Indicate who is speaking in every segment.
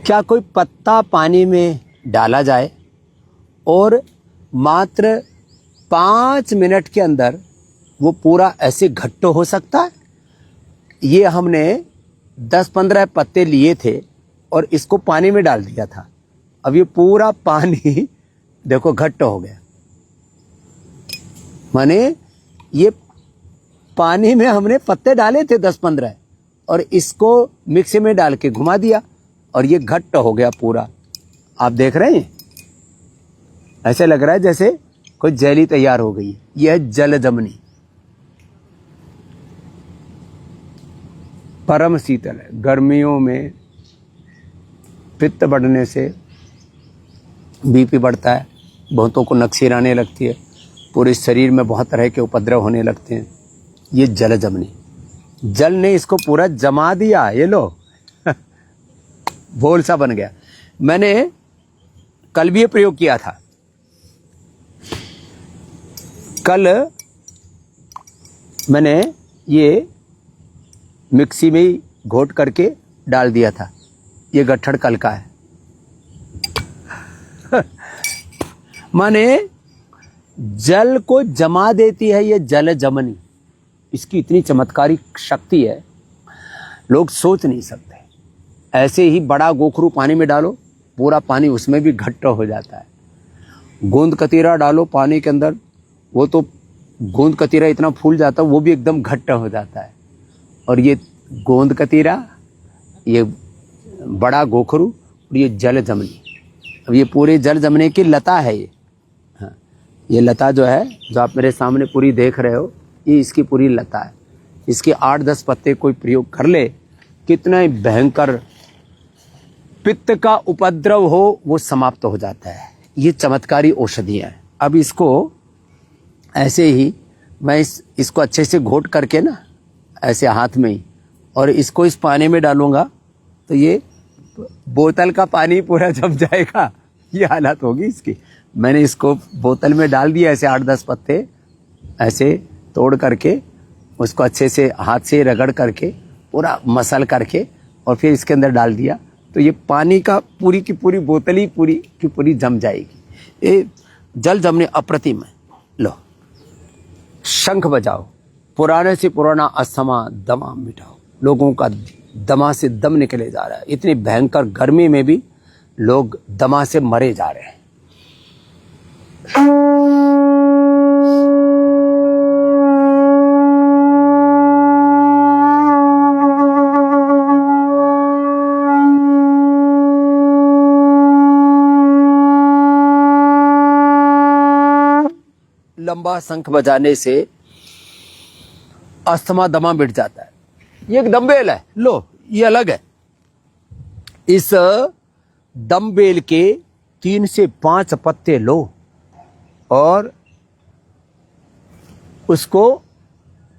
Speaker 1: क्या कोई पत्ता पानी में डाला जाए और मात्र 5 मिनट के अंदर वो पूरा ऐसे घट्ट हो सकता है? ये हमने 10-15 पत्ते लिए थे और इसको पानी में डाल दिया था। अब ये पूरा पानी देखो घट्ट हो गया। माने ये पानी में हमने पत्ते डाले थे 10-15 और इसको मिक्सी में डाल के घुमा दिया और ये घट्ट हो गया पूरा। आप देख रहे हैं, ऐसे लग रहा है जैसे कोई जेली तैयार हो गई है। यह जलजमनी परम शीतल है। गर्मियों में पित्त बढ़ने से बीपी बढ़ता है, बहुतों को नक्सीर आने लगती है, पूरे शरीर में बहुत तरह के उपद्रव होने लगते हैं। ये जलजमनी, जल ने इसको पूरा जमा दिया। ये लो बोल सा बन गया। मैंने कल भी ये प्रयोग किया था। कल मैंने ये मिक्सी में ही घोट करके डाल दिया था। ये गट्ठड़ कल का है। माने जल को जमा देती है ये जलजमनी। इसकी इतनी चमत्कारी शक्ति है, लोग सोच नहीं सकते। ऐसे ही बड़ा गोखरू पानी में डालो, पूरा पानी उसमें भी घट्ट हो जाता है। गोंद कतीरा डालो पानी के अंदर, वो तो गोंद कतीरा इतना फूल जाता है वो भी एकदम घट्ट हो जाता है। और ये गोंद कतीरा, ये बड़ा गोखरू और ये जल जमनी, अब ये पूरे जल जमने की लता है। ये हाँ, ये लता जो है, जो आप मेरे सामने पूरी देख रहे हो, ये इसकी पूरी लता है। इसके 8-10 पत्ते कोई प्रयोग कर ले, कितना ही भयंकर पित्त का उपद्रव हो वो समाप्त हो जाता है। ये चमत्कारी औषधियाँ हैं। अब इसको ऐसे ही मैं इसको अच्छे से घोट करके ना, ऐसे हाथ में ही, और इसको इस पानी में डालूंगा तो ये बोतल का पानी पूरा जम जाएगा। ये हालत होगी इसकी। मैंने इसको बोतल में डाल दिया, ऐसे 8-10 पत्ते ऐसे तोड़ करके, उसको अच्छे से हाथ से रगड़ करके पूरा मसल करके और फिर इसके अंदर डाल दिया तो ये पानी का पूरी की पूरी बोतल ही पूरी की पूरी जम जाएगी। ये जल जमने अप्रतिम है। लो, शंख बजाओ, पुराने से पुराना अस्थमा दमा मिटाओ। लोगों का दमा से दम निकले जा रहा है। इतनी भयंकर गर्मी में भी लोग दमा से मरे जा रहे हैं। लंबा शंख बजाने से अस्थमा दमा मिट जाता है। ये एक डम्बेल है, लो ये अलग है। इस डम्बेल के 3 से 5 पत्ते लो और उसको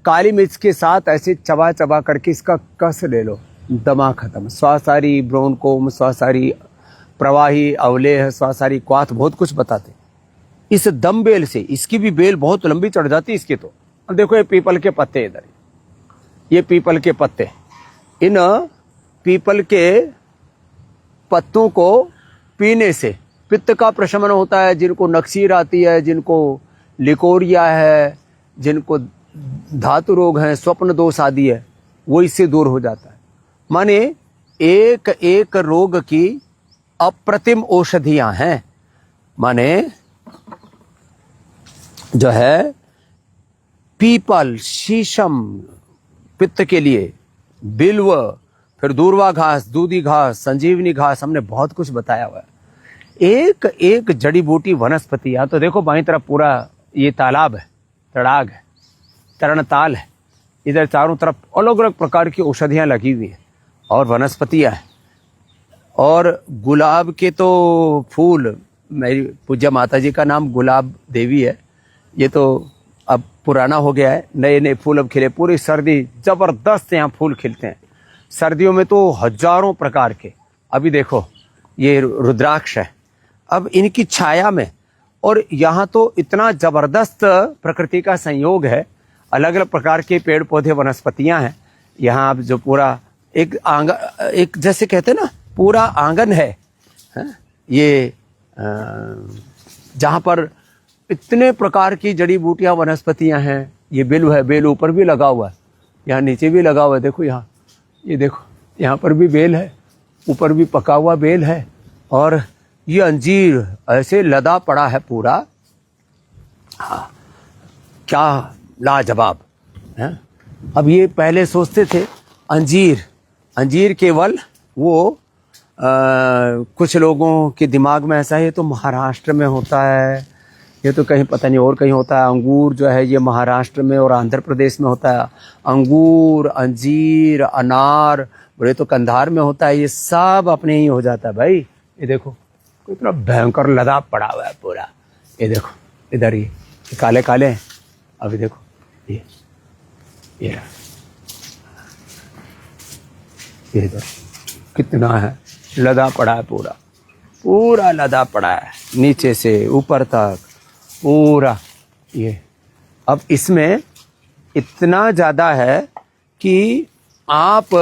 Speaker 1: काली मिर्च के साथ ऐसे चबा चबा करके इसका कस ले लो, दमा खत्म। स्वासारी, ब्रोंकोम, स्वासारी, प्रवाही, अवलेह, स्वासारी, क्वाथ, बहुत कुछ बताते। इस दम बेल से, इसकी भी बेल बहुत लंबी चढ़ जाती है इसकी तो। अब देखो ये पीपल के पत्ते, इधर ये पीपल के पत्ते, इन पीपल के पत्तों को पीने से पित्त का प्रशमन होता है। जिनको नक्सीर आती है, जिनको लिकोरिया है, जिनको धातु रोग है, स्वप्न दोष आदि है, वो इससे दूर हो जाता है। माने एक एक रोग की अप्रतिम औषधियां हैं। माने जो है पीपल, शीशम पित्त के लिए, बिल्व, फिर दूर्वा घास, दूधी घास, संजीवनी घास, हमने बहुत कुछ बताया हुआ है। एक एक जड़ी बूटी वनस्पति। यहाँ तो देखो बाईं तरफ पूरा ये तालाब है, तड़ाग है, तरणताल है। इधर चारों तरफ अलग अलग प्रकार की औषधियाँ लगी हुई हैं और वनस्पतियाँ हैं। और गुलाब के तो फूल, मेरी पूज्य माता जी का नाम गुलाब देवी है। ये तो अब पुराना हो गया है, नए नए फूल अब खिले। पूरी सर्दी जबरदस्त यहाँ फूल खिलते हैं। सर्दियों में तो हजारों प्रकार के। अभी देखो ये रुद्राक्ष है, अब इनकी छाया में, और यहाँ तो इतना जबरदस्त प्रकृति का संयोग है। अलग अलग प्रकार के पेड़ पौधे वनस्पतियाँ हैं यहाँ। अब जो पूरा एक जैसे कहते हैं ना, पूरा आंगन है, ये जहाँ पर इतने प्रकार की जड़ी बूटियाँ वनस्पतियाँ हैं। ये बेल है, बेल ऊपर भी लगा हुआ है, यहाँ नीचे भी लगा हुआ है। देखो यहाँ, ये देखो यहाँ पर भी बेल है, ऊपर भी पका हुआ बेल है। और ये अंजीर ऐसे लदा पड़ा है पूरा, हाँ क्या लाजवाब है। अब ये पहले सोचते थे अंजीर केवल वो कुछ लोगों के दिमाग में ऐसा है तो महाराष्ट्र में होता है, ये तो कहीं पता नहीं और कहीं होता है। अंगूर जो है ये महाराष्ट्र में और आंध्र प्रदेश में होता है। अंगूर, अंजीर, अनार बड़े तो कंधार में होता है। ये सब अपने ही हो जाता है भाई। ये देखो कितना भयंकर लदा पड़ा हुआ है पूरा। ये देखो इधर ये काले काले हैं। अभी देखो ये इधर कितना है, लदा पड़ा है पूरा लदा पड़ा है, नीचे से ऊपर तक पूरा। ये अब इसमें इतना ज़्यादा है कि आप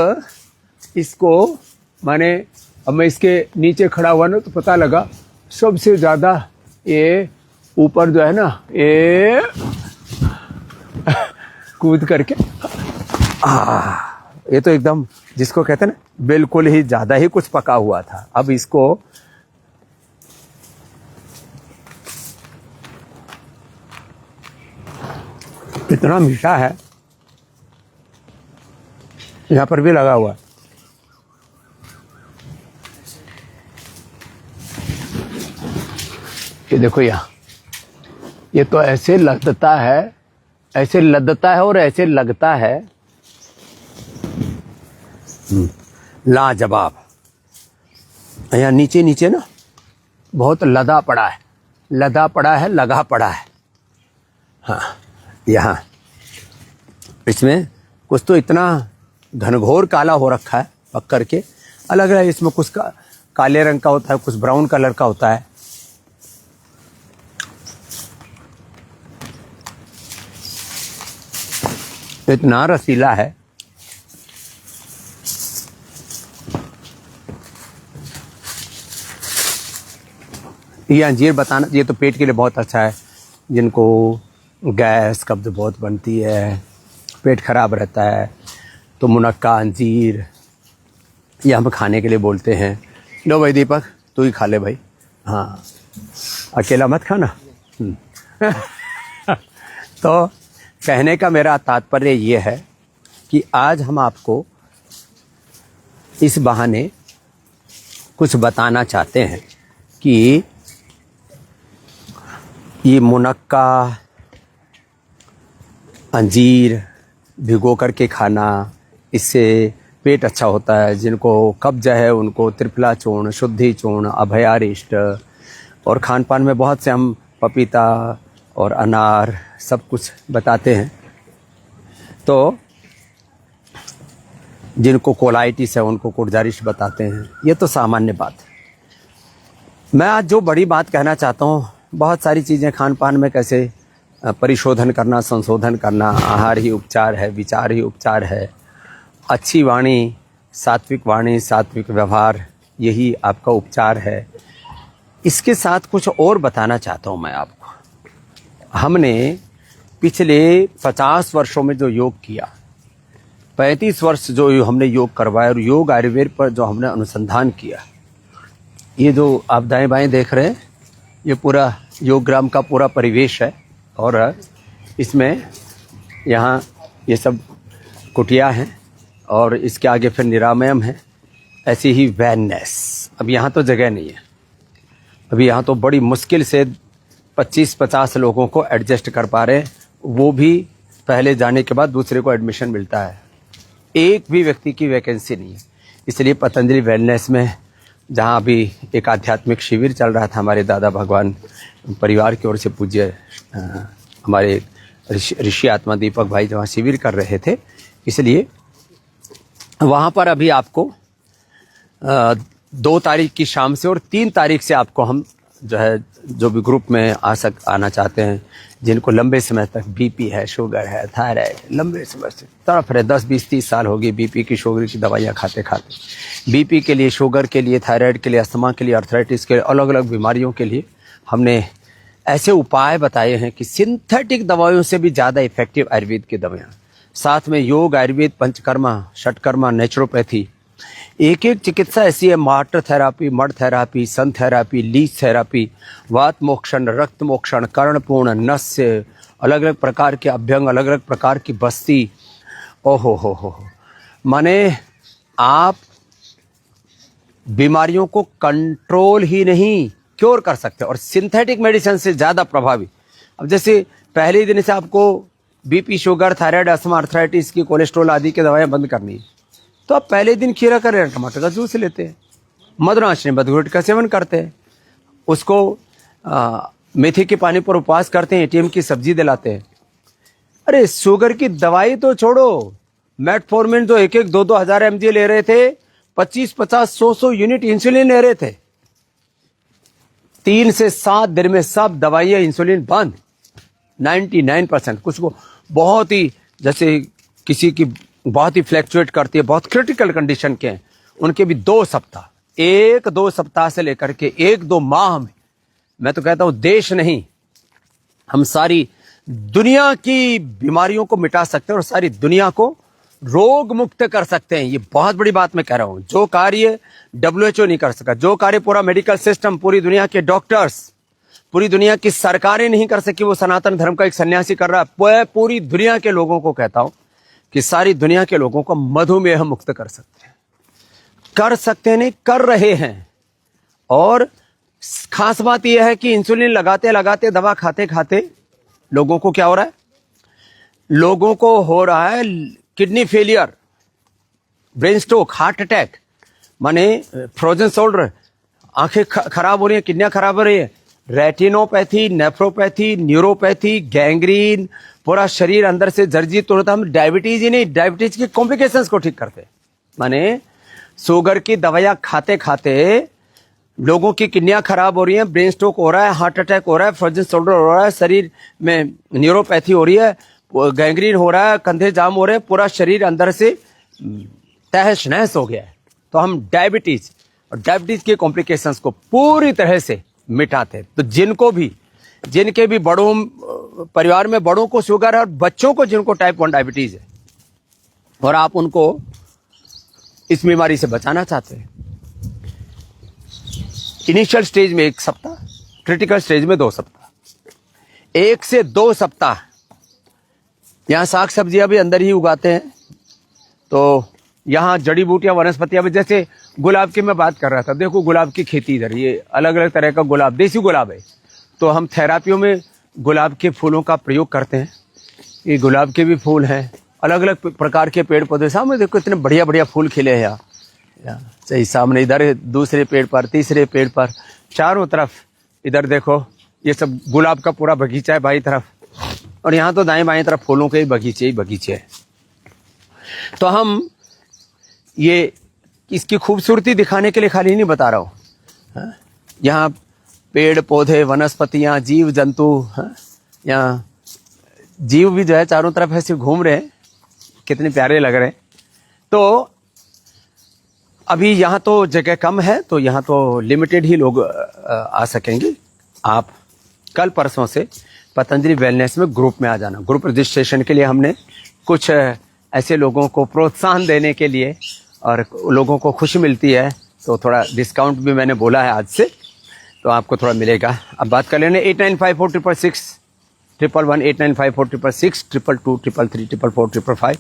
Speaker 1: इसको, माने अब मैं इसके नीचे खड़ा हुआ ना तो पता लगा सबसे ज़्यादा ये ऊपर जो है ना ये कूद करके ये तो एकदम जिसको कहते हैं ना बिल्कुल ही ज़्यादा ही कुछ पका हुआ था। अब इसको इतना मीठा है, यहाँ पर भी लगा हुआ है। ये देखो यहाँ, ये तो ऐसे लदता है और ऐसे लगता है लाजवाब। यहाँ नीचे नीचे ना बहुत लगा पड़ा है। हाँ यहाँ इसमें कुछ तो इतना घनघोर काला हो रखा है पक करके, अलग है। इसमें कुछ काले रंग का होता है, कुछ ब्राउन कलर का होता है। इतना रसीला है। ये अंजीर बताना, ये तो पेट के लिए बहुत अच्छा है। जिनको गैस कब्ज बहुत बनती है, पेट खराब रहता है, तो मुनक्का अंजीर ये हम खाने के लिए बोलते हैं। लो भाई दीपक, तू ही खा ले भाई। हाँ अकेला मत खाना। तो कहने का मेरा तात्पर्य ये है कि आज हम आपको इस बहाने कुछ बताना चाहते हैं कि ये मुनक्का अंजीर भिगो करके खाना, इससे पेट अच्छा होता है। जिनको कब्ज है उनको त्रिफला चूर्ण, शुद्धि चूर्ण, अभयारिष्ट और खान पान में बहुत से हम पपीता और अनार सब कुछ बताते हैं। तो जिनको कोलाइटिस है उनको कोर्जारिश बताते हैं। ये तो सामान्य बात है। मैं आज जो बड़ी बात कहना चाहता हूँ, बहुत सारी चीज़ें खान पान में कैसे परिशोधन करना, संशोधन करना, आहार ही उपचार है, विचार ही उपचार है। अच्छी वाणी, सात्विक व्यवहार, यही आपका उपचार है। इसके साथ कुछ और बताना चाहता हूँ मैं आपको। हमने पिछले 50 वर्षों में जो योग किया, 35 वर्ष जो हमने योग करवाया और योग आयुर्वेद पर जो हमने अनुसंधान किया, ये जो आप दाएं बाएं देख रहे हैं, ये पूरा योग ग्राम का पूरा परिवेश है। और इसमें यहाँ ये सब कुटिया हैं और इसके आगे फिर निरामयम है। ऐसी ही वैननेस। अब यहाँ तो जगह नहीं है, अभी यहाँ तो बड़ी मुश्किल से 25-50 लोगों को एडजस्ट कर पा रहे हैं, वो भी पहले जाने के बाद दूसरे को एडमिशन मिलता है। एक भी व्यक्ति की वैकेंसी नहीं है। इसलिए पतंजलि वेलनेस में, जहाँ अभी एक आध्यात्मिक शिविर चल रहा था, हमारे दादा भगवान परिवार की ओर से पूज्य हमारे ऋषि आत्मा दीपक भाई जहाँ शिविर कर रहे थे, इसलिए वहाँ पर अभी आपको 2 तारीख की शाम से और 3 तारीख से आपको हम जो है, जो भी ग्रुप में आना चाहते हैं, जिनको लंबे समय तक बीपी है, शुगर है, थायराइड, लंबे समय से तड़फ रहे, 10, 20, 30 साल हो गई बीपी की, शुगर की दवाइयाँ खाते खाते। बीपी के लिए, शुगर के लिए, थायराइड के लिए, अस्थमा के लिए, आर्थराइटिस के लिए, अलग अलग बीमारियों के लिए हमने ऐसे उपाय बताए हैं कि सिंथेटिक दवाइयों से भी ज़्यादा इफेक्टिव आयुर्वेद की दवाइयाँ, साथ में योग, आयुर्वेद, पंचकर्मा, षटकर्मा, नेचुरोपैथी। एक एक चिकित्सा ऐसी है, वाटर थेरापी, मड थेरापी, सन थेरापी, लीच थेरापी, वात मोक्षण, रक्त मोक्षण, कर्णपूर्ण, नस्य, अलग अलग प्रकार के अभ्यंग, अलग अलग प्रकार की बस्ती। ओहो हो, माने आप बीमारियों को कंट्रोल ही नहीं, क्योर कर सकते, और सिंथेटिक मेडिसिन से ज़्यादा प्रभावी। अब जैसे पहले दिन से आपको BP, sugar, thyroid, asthma, arthritis की, कोलेस्ट्रॉल आदि की दवाइयाँ बंद करनी है, तो आप पहले दिन खीरा का, टमाटर का जूस लेते हैं, मधुराशनी बदघुट का सेवन करते हैं, उसको मेथी के पानी पर उपवास करते हैं, एटीएम की सब्जी दिलाते हैं। अरे शुगर की दवाई तो छोड़ो, मेटफॉर्मिन जो 1-1, 2-2 हजार mg ले रहे थे, 25-50, 100 यूनिट इंसुलिन ले रहे थे, 3 से 7 दिन में सब दवाइयां, इंसुलिन बंद, 99%। कुछ को बहुत ही, जैसे किसी की बहुत ही फ्लैक्चुएट करती है, बहुत क्रिटिकल कंडीशन के हैं, उनके भी 2 सप्ताह, 1-2 सप्ताह से लेकर के 1-2 माह में, मैं तो कहता हूं देश नहीं, हम सारी दुनिया की बीमारियों को मिटा सकते हैं और सारी दुनिया को रोग मुक्त कर सकते हैं। ये बहुत बड़ी बात मैं कह रहा हूं। जो कार्य WHO नहीं कर सका, जो कार्य पूरा मेडिकल सिस्टम, पूरी दुनिया के डॉक्टर्स, पूरी दुनिया की सरकारें नहीं कर सकी, वो सनातन धर्म का एक सन्यासी कर रहा है। पूरी दुनिया के लोगों को कहता हूं कि सारी दुनिया के लोगों को मधुमेह मुक्त कर सकते हैं, नहीं, कर रहे हैं। और खास बात यह है कि इंसुलिन लगाते लगाते, दवा खाते खाते लोगों को क्या हो रहा है? लोगों को हो रहा है kidney failure, brain stroke, heart attack, माने फ्रोजन शोल्डर, आंखें खराब हो रही है, किडनियां खराब हो रही है, रेटिनोपैथी, नेफ्रोपैथी, न्यूरोपैथी, गैंग्रीन, पूरा शरीर अंदर से जर्जरित होता है। हम डायबिटीज ही नहीं, डायबिटीज की कॉम्प्लिकेशंस को ठीक करते हैं। माने शुगर की दवाइयां खाते खाते लोगों की किडनियां खराब हो रही हैं, ब्रेन स्ट्रोक हो रहा है, हार्ट अटैक हो रहा है, फ्रोजन शोल्डर हो रहा है, शरीर में न्यूरोपैथी हो रही है, गैंग्रीन हो रहा है, कंधे जाम हो रहे हैं, पूरा शरीर अंदर से तहस नहस हो गया है। तो हम डायबिटीज और डायबिटीज के कॉम्प्लिकेशंस को पूरी तरह से मिटाते हैं। तो जिनके भी बड़ों परिवार में बड़ों को शुगर है और बच्चों को जिनको टाइप 1 डायबिटीज है और आप उनको इस बीमारी से बचाना चाहते हैं, इनिशियल स्टेज में 1 सप्ताह, क्रिटिकल स्टेज में 2 सप्ताह, 1 से 2 सप्ताह। यहां साग सब्जियां भी अंदर ही उगाते हैं, तो यहाँ जड़ी बूटियां, वनस्पतियां भी, जैसे गुलाब की मैं बात कर रहा था, देखो गुलाब की खेती इधर, ये अलग अलग तरह का गुलाब, देसी गुलाब है। तो हम थेरापियों में गुलाब के फूलों का प्रयोग करते हैं। ये गुलाब के भी फूल हैं, अलग अलग प्रकार के पेड़ पौधे। सामने देखो इतने बढ़िया बढ़िया फूल खिले हैं यहाँ, सही सामने, इधर दूसरे पेड़ पर, तीसरे पेड़ पर, चारों तरफ इधर देखो, ये सब गुलाब का पूरा बगीचा है बाई तरफ, और यहाँ तो दाएं बाएं तरफ फूलों के ही बगीचे हैं। तो हम ये इसकी खूबसूरती दिखाने के लिए खाली नहीं बता रहा हूँ, यहाँ पेड़ पौधे, वनस्पतियाँ, जीव जंतु, यहाँ जीव भी जो है चारों तरफ ऐसे घूम रहे हैं, कितने प्यारे लग रहे हैं। तो अभी यहाँ तो जगह कम है, तो यहाँ तो लिमिटेड ही लोग आ सकेंगे। आप कल परसों से पतंजलि वेलनेस में ग्रुप में आ जाना। ग्रुप रजिस्ट्रेशन के लिए हमने कुछ ऐसे लोगों को प्रोत्साहन देने के लिए, और लोगों को खुशी मिलती है, तो थोड़ा डिस्काउंट भी मैंने बोला है आज से, तो आपको थोड़ा मिलेगा। अब बात कर लेने 8954666111, 8954666122, 222, 333, 444,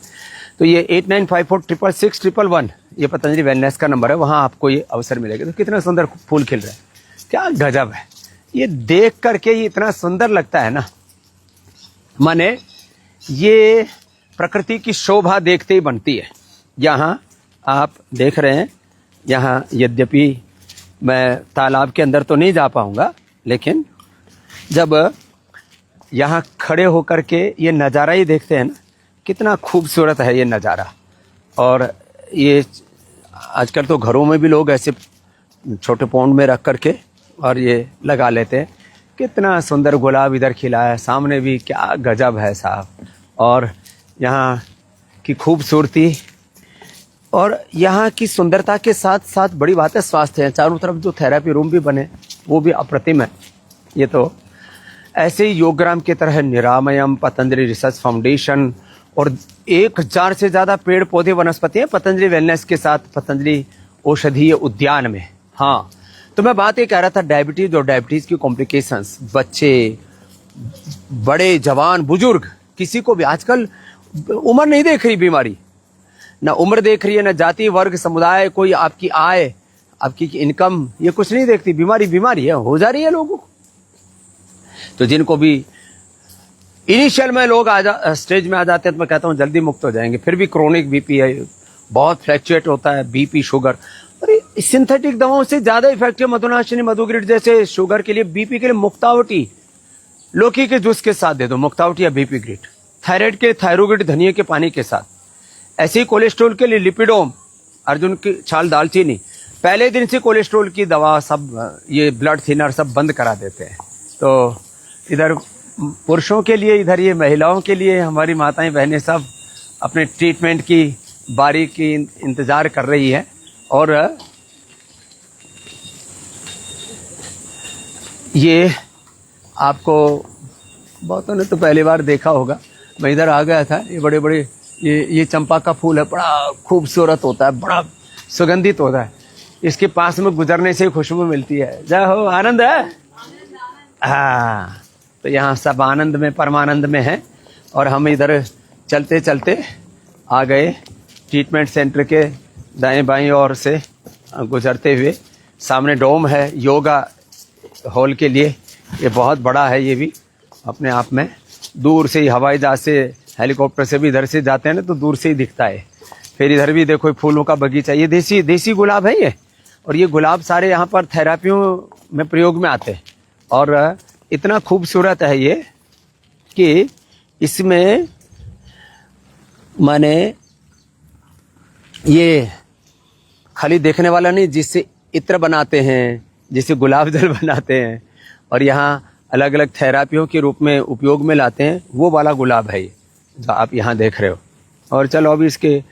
Speaker 1: तो ये 8954666111 ये पतंजलि वेलनेस का नंबर है, वहाँ आपको ये अवसर मिलेगा। तो कितना सुंदर फूल खिल रहा है, क्या गजब है। ये देख करके ये इतना सुंदर लगता है ना, माने ये प्रकृति की शोभा देखते ही बनती है। यहाँ आप देख रहे हैं, यहाँ यद्यपि मैं तालाब के अंदर तो नहीं जा पाऊंगा, लेकिन जब यहाँ खड़े होकर के ये नज़ारा ही देखते हैं ना, कितना खूबसूरत है ये नज़ारा। और ये आजकल तो घरों में भी लोग ऐसे छोटे पौंड में रख करके और ये लगा लेते हैं। कितना सुंदर गुलाब इधर खिला है, सामने भी क्या गजब है साहब। और यहाँ की खूबसूरती और यहाँ की सुंदरता के साथ साथ बड़ी बात है स्वास्थ्य है। चारों तरफ जो थेरेपी रूम भी बने वो भी अप्रतिम है। ये तो ऐसे ही योगग्राम की तरह निरामयम, पतंजलि रिसर्च फाउंडेशन और 1000 से ज़्यादा पेड़ पौधे वनस्पति हैं पतंजलि वेलनेस के साथ, पतंजलि औषधीय उद्यान में। हाँ, तो मैं बात ये कह रहा था डायबिटीज़ और डायबिटीज़ की कॉम्प्लिकेशंस, बच्चे, बड़े, जवान, बुजुर्ग, किसी को भी आजकल उम्र नहीं देख रही बीमारी, ना उम्र देख रही है, ना जाति वर्ग समुदाय, कोई आपकी आय, आपकी इनकम, ये कुछ नहीं देखती। बीमारी बीमारी है, हो जा रही है लोगों को। तो जिनको भी इनिशियल में लोग स्टेज में आ जाते हैं तो मैं कहता हूँ जल्दी मुक्त हो जाएंगे। फिर भी क्रोनिक बीपी है, बहुत फ्लैक्चुएट होता है बीपी, शुगर। अरे सिंथेटिक दवाओं से ज्यादा इफेक्टिव मधुनाशिनी, मधुग्रिड जैसे शुगर के लिए, बीपी के लिए मुक्तावटी लौकी के जूस के साथ दे दो, मुक्तावटी या बीपी ग्रिड। थायराइड के थायरोग्रिड धनिया के पानी के साथ। ऐसे ही कोलेस्ट्रॉल के लिए लिपिडोम, अर्जुन की छाल, दालचीनी। पहले दिन से कोलेस्ट्रॉल की दवा सब, ये ब्लड थिनर सब बंद करा देते हैं। तो इधर पुरुषों के लिए, इधर ये महिलाओं के लिए हमारी माताएं बहनें सब अपने ट्रीटमेंट की बारी की इंतजार कर रही है। और ये आपको बहुतों ने तो पहली बार देखा होगा, मैं इधर आ गया था। ये बड़े बड़े ये चंपा का फूल है, बड़ा खूबसूरत होता है, बड़ा सुगंधित होता है। इसके पास में गुजरने से खुशबू मिलती है। जय हो, आनंद है। हाँ, तो यहाँ सब आनंद में, परमानंद में है। और हम इधर चलते चलते आ गए ट्रीटमेंट सेंटर के दाएं बाएं ओर से गुजरते हुए। सामने डोम है योगा हॉल के लिए, ये बहुत बड़ा है। ये भी अपने आप में दूर से ही हवाई जहाज से, हेलीकॉप्टर से भी इधर से जाते हैं ना तो दूर से ही दिखता है। फिर इधर भी देखो फूलों का बगीचा, ये देसी गुलाब है ये। और ये गुलाब सारे यहाँ पर थेरापियों में प्रयोग में आते हैं। और इतना खूबसूरत है ये कि इसमें माने ये खाली देखने वाला नहीं, जिससे इत्र बनाते हैं, जिससे गुलाब जल बनाते हैं और यहाँ अलग अलग थेरापियों के रूप में उपयोग में लाते हैं, वो वाला गुलाब है ये जो आप यहाँ देख रहे हो। और चलो अभी इसके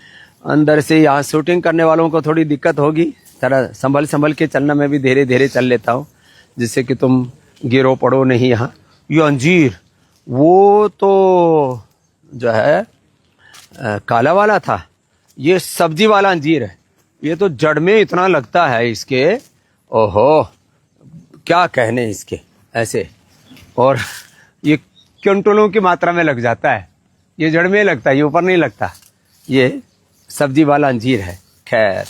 Speaker 1: अंदर से यहाँ शूटिंग करने वालों को थोड़ी दिक्कत होगी, थोड़ा संभल के चलना। मैं भी धीरे धीरे चल लेता हूँ जिससे कि तुम गिरो पड़ो नहीं। यहाँ ये अंजीर, वो तो जो है काला वाला था, ये सब्जी वाला अंजीर है। ये तो जड़ में इतना लगता है इसके, ओहो क्या कहने इसके ऐसे। और ये क्विंटलों की मात्रा में लग जाता है, ये जड़ में लगता है, ये ऊपर नहीं लगता। ये सब्जी वाला अंजीर है। खैर,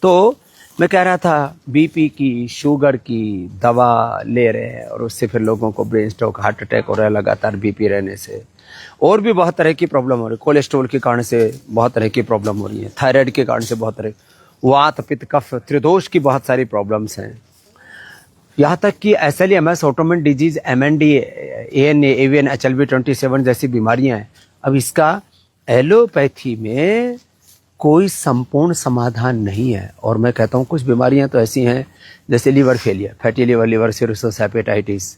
Speaker 1: तो मैं कह रहा था बीपी की, शुगर की दवा ले रहे हैं और उससे फिर लोगों को ब्रेन स्ट्रोक, हार्ट अटैक हो रहा है लगातार बीपी रहने से। और भी बहुत तरह की प्रॉब्लम हो रही है। कोलेस्ट्रॉल के कारण से बहुत तरह की प्रॉब्लम हो रही है, थायराइड के कारण से बहुत तरह, वात, पित्त, कफ, त्रिदोष की बहुत सारी प्रॉब्लम्स हैं। यहाँ तक कि SLEMS, autoimmune disease, MND, ANA, AVN, HLV27 जैसी बीमारियां हैं। अब इसका एलोपैथी में कोई संपूर्ण समाधान नहीं है। और मैं कहता हूँ कुछ बीमारियां तो ऐसी हैं जैसे liver failure, fatty liver cirrhosis, hepatitis,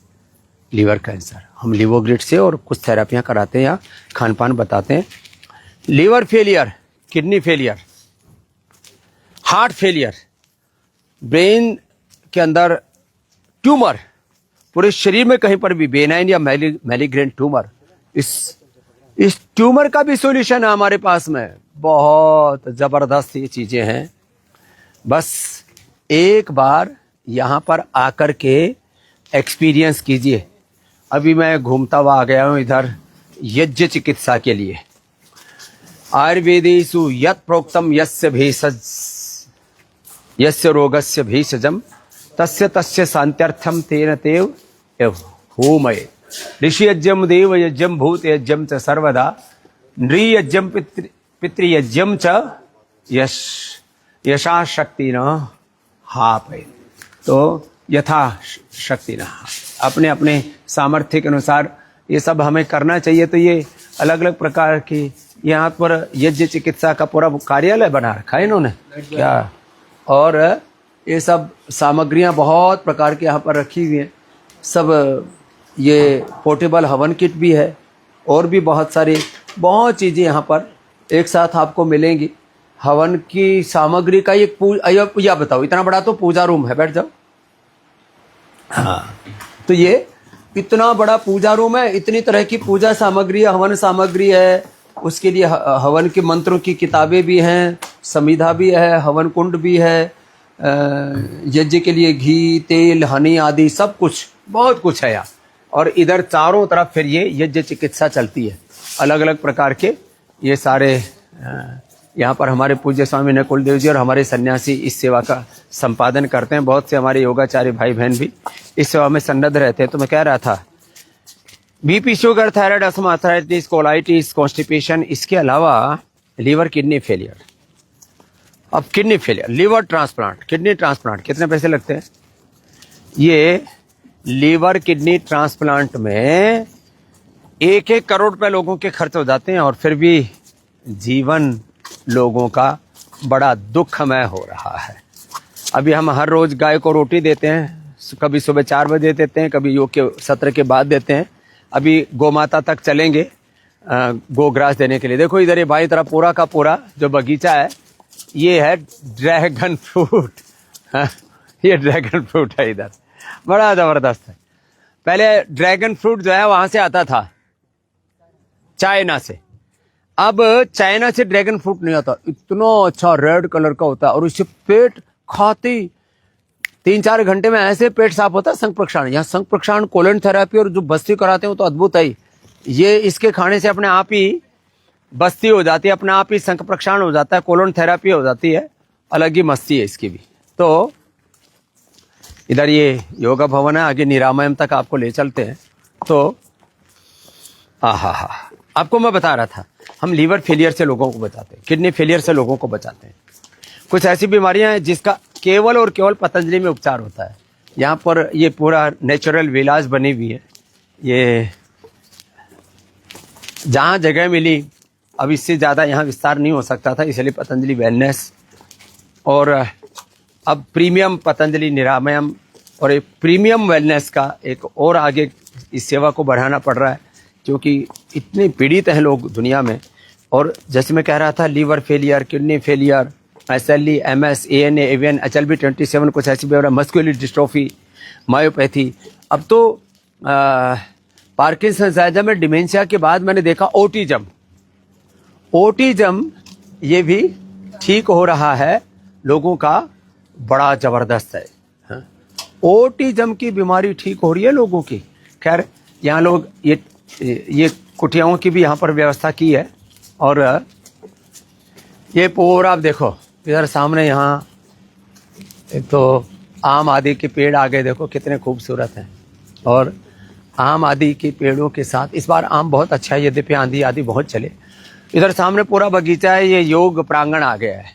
Speaker 1: liver cancer. हम लिवोग्रिड से और कुछ थेरापियां कराते हैं या खान पान बताते हैं। Liver failure, kidney failure, heart failure, brain के अंदर ट्यूमर, पूरे शरीर में कहीं पर भी बेनाइन या मैलिग्रेंट ट्यूमर, इस ट्यूमर का भी सॉल्यूशन है हमारे पास में। बहुत जबरदस्त ये चीजें हैं। बस एक बार यहाँ पर आकर के एक्सपीरियंस कीजिए। अभी मैं घूमता हुआ आ गया हूँ इधर यज्ञ चिकित्सा के लिए। आयुर्वेदेषु यत् प्रोक्तम यस्य भेषज यस्य रोगस्य भेषजम तस्य तस्य शांत्यर्थम तेन तेव एव होमये। ऋषि यज्ञम देव यज्ञम भूत यज्ञम च सर्वदा नृ यज्ञम पितृयज्ञम च यशा शक्ति न हापये। तो यथा शक्ति न, अपने अपने सामर्थ्य के अनुसार ये सब हमें करना चाहिए। तो ये अलग अलग प्रकार की यहाँ पर यज्ञ चिकित्सा का पूरा कार्यालय बना रखा है इन्होंने क्या। और ये सब सामग्रियाँ बहुत प्रकार की यहाँ पर रखी हुई हैं। सब ये पोर्टेबल हवन किट भी है और भी बहुत चीज़ें यहाँ पर एक साथ आपको मिलेंगी। हवन की सामग्री का एक या बताओ, इतना बड़ा तो पूजा रूम है, बैठ जाओ। हाँ, तो ये इतना बड़ा पूजा रूम है, इतनी तरह की पूजा सामग्री, हवन सामग्री है। उसके लिए हवन के मंत्रों की किताबें भी हैं, संविधा भी है, हवन कुंड भी है, यज्ञ के लिए घी, तेल, हनी आदि सब कुछ, बहुत कुछ है यहाँ। और इधर चारों तरफ फिर ये यज्ञ चिकित्सा चलती है, अलग अलग प्रकार के ये सारे। यहाँ पर हमारे पूज्य स्वामी नकुल देव जी और हमारे सन्यासी इस सेवा का संपादन करते हैं। बहुत से हमारे योगाचार्य भाई बहन भी इस सेवा में सन्नद्ध रहते हैं। तो मैं कह रहा था, BP, sugar, thyroid, asthma, arthritis, colitis, constipation, इसके अलावा लीवर किडनी फेलियर। अब kidney failure, liver transplant, kidney transplant कितने पैसे लगते हैं? ये लीवर किडनी ट्रांसप्लांट में 1-1 करोड़ रुपए लोगों के खर्च हो जाते हैं और फिर भी जीवन लोगों का बड़ा दुखमय हो रहा है। अभी हम हर रोज गाय को रोटी देते हैं, कभी सुबह 4 बजे देते हैं, कभी योग के सत्र के बाद देते हैं। अभी गौ माता तक चलेंगे गोग्रास देने के लिए। देखो इधर ये बाई तरफ पूरा का पूरा जो बगीचा है ये है ड्रैगन फ्रूट। ये ड्रैगन फ्रूट है, इधर बड़ा जबरदस्त है। पहले ड्रैगन फ्रूट जो है वहां से आता था चाइना से, अब चाइना से ड्रैगन फ्रूट नहीं आता। इतना अच्छा रेड कलर का होता है और इससे पेट खाती 3-4 घंटे में ऐसे पेट साफ होता है। संघ प्रक्षालन, यहाँ संघ प्रक्षालन, कोलन थेरेपी और जो बस्ती कराते हैं वो तो अद्भुत है ही। ये इसके खाने से अपने आप ही बस्ती हो जाती है, अपने आप ही संघ प्रक्षालन हो जाता है, कोलन थेरेपी हो जाती है, अलग ही मस्ती है इसकी भी। तो इधर ये योगा भवन है, आगे निरामयम तक आपको ले चलते हैं। तो आपको मैं बता रहा था, हम लीवर फेलियर से लोगों को बचाते हैं, किडनी फेलियर से लोगों को बचाते हैं। कुछ ऐसी बीमारियां हैं जिसका केवल और केवल पतंजलि में उपचार होता है। यहाँ पर ये पूरा नेचुरल विलास बनी हुई है। ये जहाँ जगह मिली, अब इससे ज़्यादा यहाँ विस्तार नहीं हो सकता था, इसलिए पतंजलि वेलनेस और अब प्रीमियम पतंजलि निरामयम और एक प्रीमियम वेलनेस का एक और आगे इस सेवा को बढ़ाना पड़ रहा है, क्योंकि इतने पीड़ित हैं लोग दुनिया में। और जैसे मैं कह रहा था, liver failure, kidney failure, SLE, MS, ANA, AVN, HLB27, कुछ ऐसी बीमारी, मस्कुलर डिस्ट्रोफी, मायोपैथी। अब तो पार्किंसंस, अल्जाइमर, डिमेंशिया के बाद मैंने देखा ओटिज्म ये भी ठीक हो रहा है लोगों का, बड़ा जबरदस्त है। ओटिज्म की बीमारी ठीक हो रही है लोगों की। खैर यहाँ लोग ये कुटियाओं की भी यहाँ पर व्यवस्था की है। और ये पूरा आप देखो इधर सामने, यहाँ एक तो आम आदि के पेड़ आ गए, देखो कितने खूबसूरत हैं। और आम आदि के पेड़ों के साथ इस बार आम बहुत अच्छा है, यद्यपि आंधी आदि बहुत चले। इधर सामने पूरा बगीचा है, ये योग प्रांगण आ गया है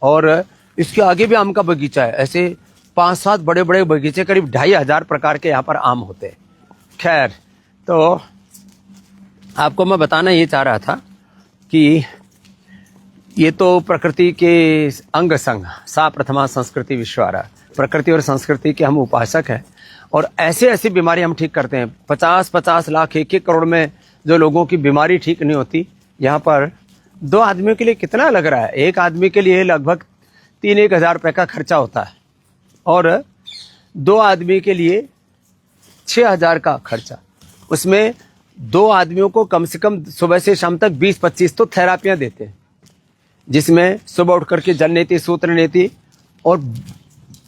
Speaker 1: और इसके आगे भी आम का बगीचा है। ऐसे 5-7 बड़े बड़े बगीचे, करीब 2500 प्रकार के यहाँ पर आम होते हैं। खैर, तो आपको मैं बताना ये चाह रहा था कि ये तो प्रकृति के अंग संग सा प्रथमा संस्कृति विश्वारा, प्रकृति और संस्कृति के हम उपासक हैं और ऐसे ऐसी बीमारी हम ठीक करते हैं। 50-50 लाख, 1-1 करोड़ में जो लोगों की बीमारी ठीक नहीं होती, यहाँ पर 2 आदमियों के लिए कितना लग रहा है? एक आदमी के लिए लगभग 3-1 हज़ार रुपये का खर्चा होता है और 2 आदमी के लिए 6,000 का खर्चा। उसमें 2 आदमियों को कम से कम सुबह से शाम तक 20-25 तो थेरापियां देते हैं, जिसमें सुबह उठ करके जल नीति, सूत्र नीति और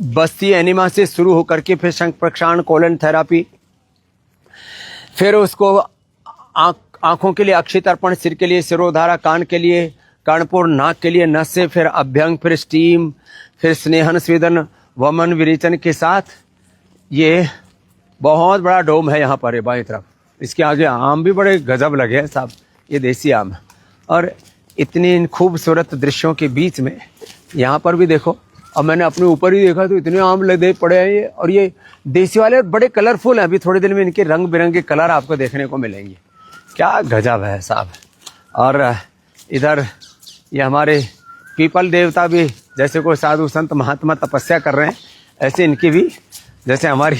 Speaker 1: बस्ती एनिमा से शुरू होकर के फिर शंख प्रक्षालन, कोलन थेरापी, फिर उसको आंखों के लिए अक्षय तर्पण, सिर के लिए सिरोधारा, कान के लिए कर्णपुर, नाक के लिए नस्य, फिर अभ्यंग, फिर स्टीम, फिर स्नेहन स्वेदन, वमन विरेचन के साथ। ये बहुत बड़ा डोम है यहाँ पर, ये बाईं तरफ। इसके आगे आम भी बड़े गजब लगे हैं साहब, ये देसी आम। और इतनी खूबसूरत दृश्यों के बीच में यहाँ पर भी देखो, अब मैंने अपने ऊपर ही देखा तो इतने आम लगे पड़े हैं ये। और ये देसी वाले बड़े कलरफुल हैं, अभी थोड़े दिन में इनके रंग बिरंगे कलर आपको देखने को मिलेंगे। क्या गजब है साहब। और इधर ये हमारे पीपल देवता भी, जैसे कोई साधु संत महात्मा तपस्या कर रहे हैं, ऐसे इनकी भी, जैसे हमारी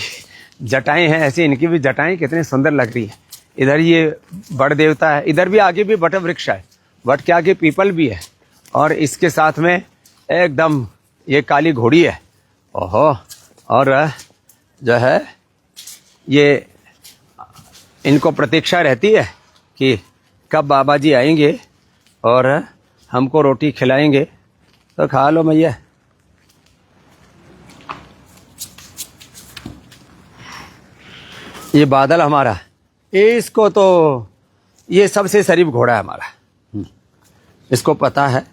Speaker 1: जटाएं हैं ऐसी, इनकी भी जटाएं कितनी सुंदर लग रही है। इधर ये बड़ देवता है, इधर भी आगे भी बट वृक्ष है, बट के आगे पीपल भी है, और इसके साथ में एकदम ये काली घोड़ी है। ओहो, और जो है ये इनको प्रतीक्षा रहती है कि कब बाबा जी आएंगे और हमको रोटी खिलाएंगे, तो खा लो मैया। ये बादल हमारा, इसको तो ये सबसे शरीफ घोड़ा है हमारा। इसको पता है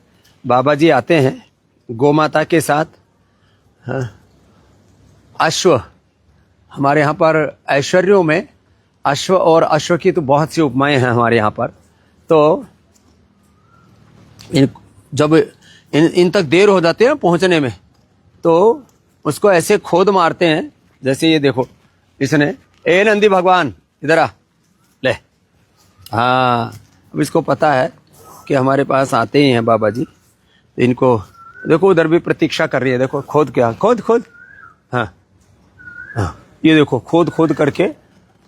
Speaker 1: बाबा जी आते हैं गोमाता के साथ। हाँ, अश्व, हमारे यहाँ पर ऐश्वर्यों में अश्व और अश्व की तो बहुत सी उपमाएं हैं हमारे यहाँ पर। तो जब इन तक देर हो जाती है ना पहुँचने में, तो उसको ऐसे खोद मारते हैं। जैसे ये देखो, इसने, ए नंदी भगवान इधर आ ले। हाँ, अब इसको पता है कि हमारे पास आते ही हैं बाबा जी, तो इनको देखो उधर भी प्रतीक्षा कर रही है। देखो खोद, क्या खोद खोद, हाँ हाँ, ये देखो खोद खोद करके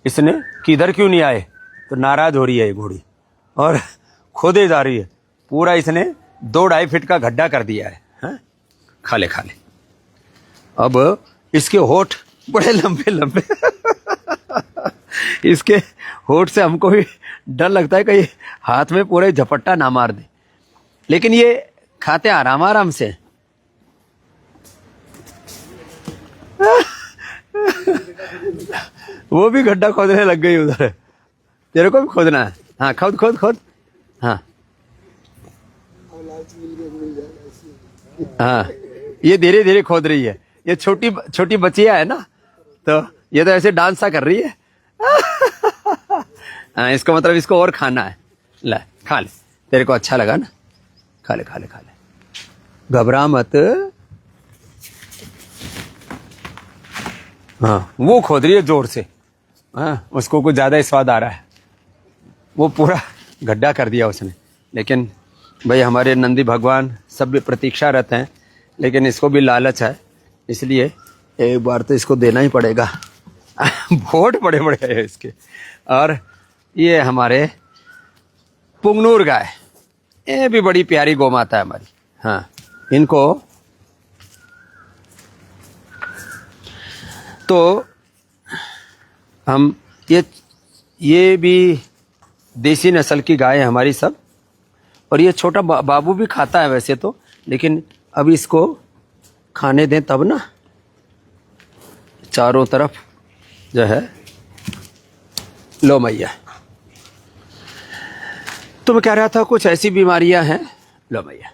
Speaker 1: इसने किधर क्यों नहीं आए, तो नाराज हो रही है ये घोड़ी और खोदे जा रही है। पूरा इसने 2-2.5 फीट का गड्ढा कर दिया है। हाँ? खा ले खा ले। अब इसके होठ बड़े लंबे लंबे इसके होठ से हमको भी डर लगता है कहीं हाथ में पूरे झपट्टा ना मार दे, लेकिन ये खाते आराम आराम से। वो भी गड्ढा खोदने लग गई उधर। तेरे को भी खोदना है? हाँ, खोद खोद खोद। हाँ हाँ, ये धीरे धीरे खोद रही है। ये छोटी छोटी बच्चियां है ना, तो ये तो ऐसे डांस सा कर रही है। हाँ, इसको मतलब इसको और खाना है। ले खा ले, तेरे को अच्छा लगा ना, खा ले खा ले खा ले, घबरा मत। हाँ, वो खोद रही है जोर से। हाँ, उसको कुछ ज्यादा स्वाद आ रहा है, वो पूरा गड्ढा कर दिया उसने। लेकिन भाई हमारे नंदी भगवान सब भी प्रतीक्षारत हैं, लेकिन इसको भी लालच है, इसलिए एक बार तो इसको देना ही पड़ेगा। बहुत बड़े बड़े हैं इसके। और ये हमारे पुंगनूर गाय, ये भी बड़ी प्यारी गौ माता है हमारी। हाँ, इनको तो हम ये भी देसी नस्ल की गाय है हमारी सब। और ये छोटा बाबू भी खाता है वैसे तो, लेकिन अभी इसको खाने दें तब ना। चारों तरफ जो है, लो मैया, तो मैं कह रहा था कुछ ऐसी बीमारियां हैं। लो मैया,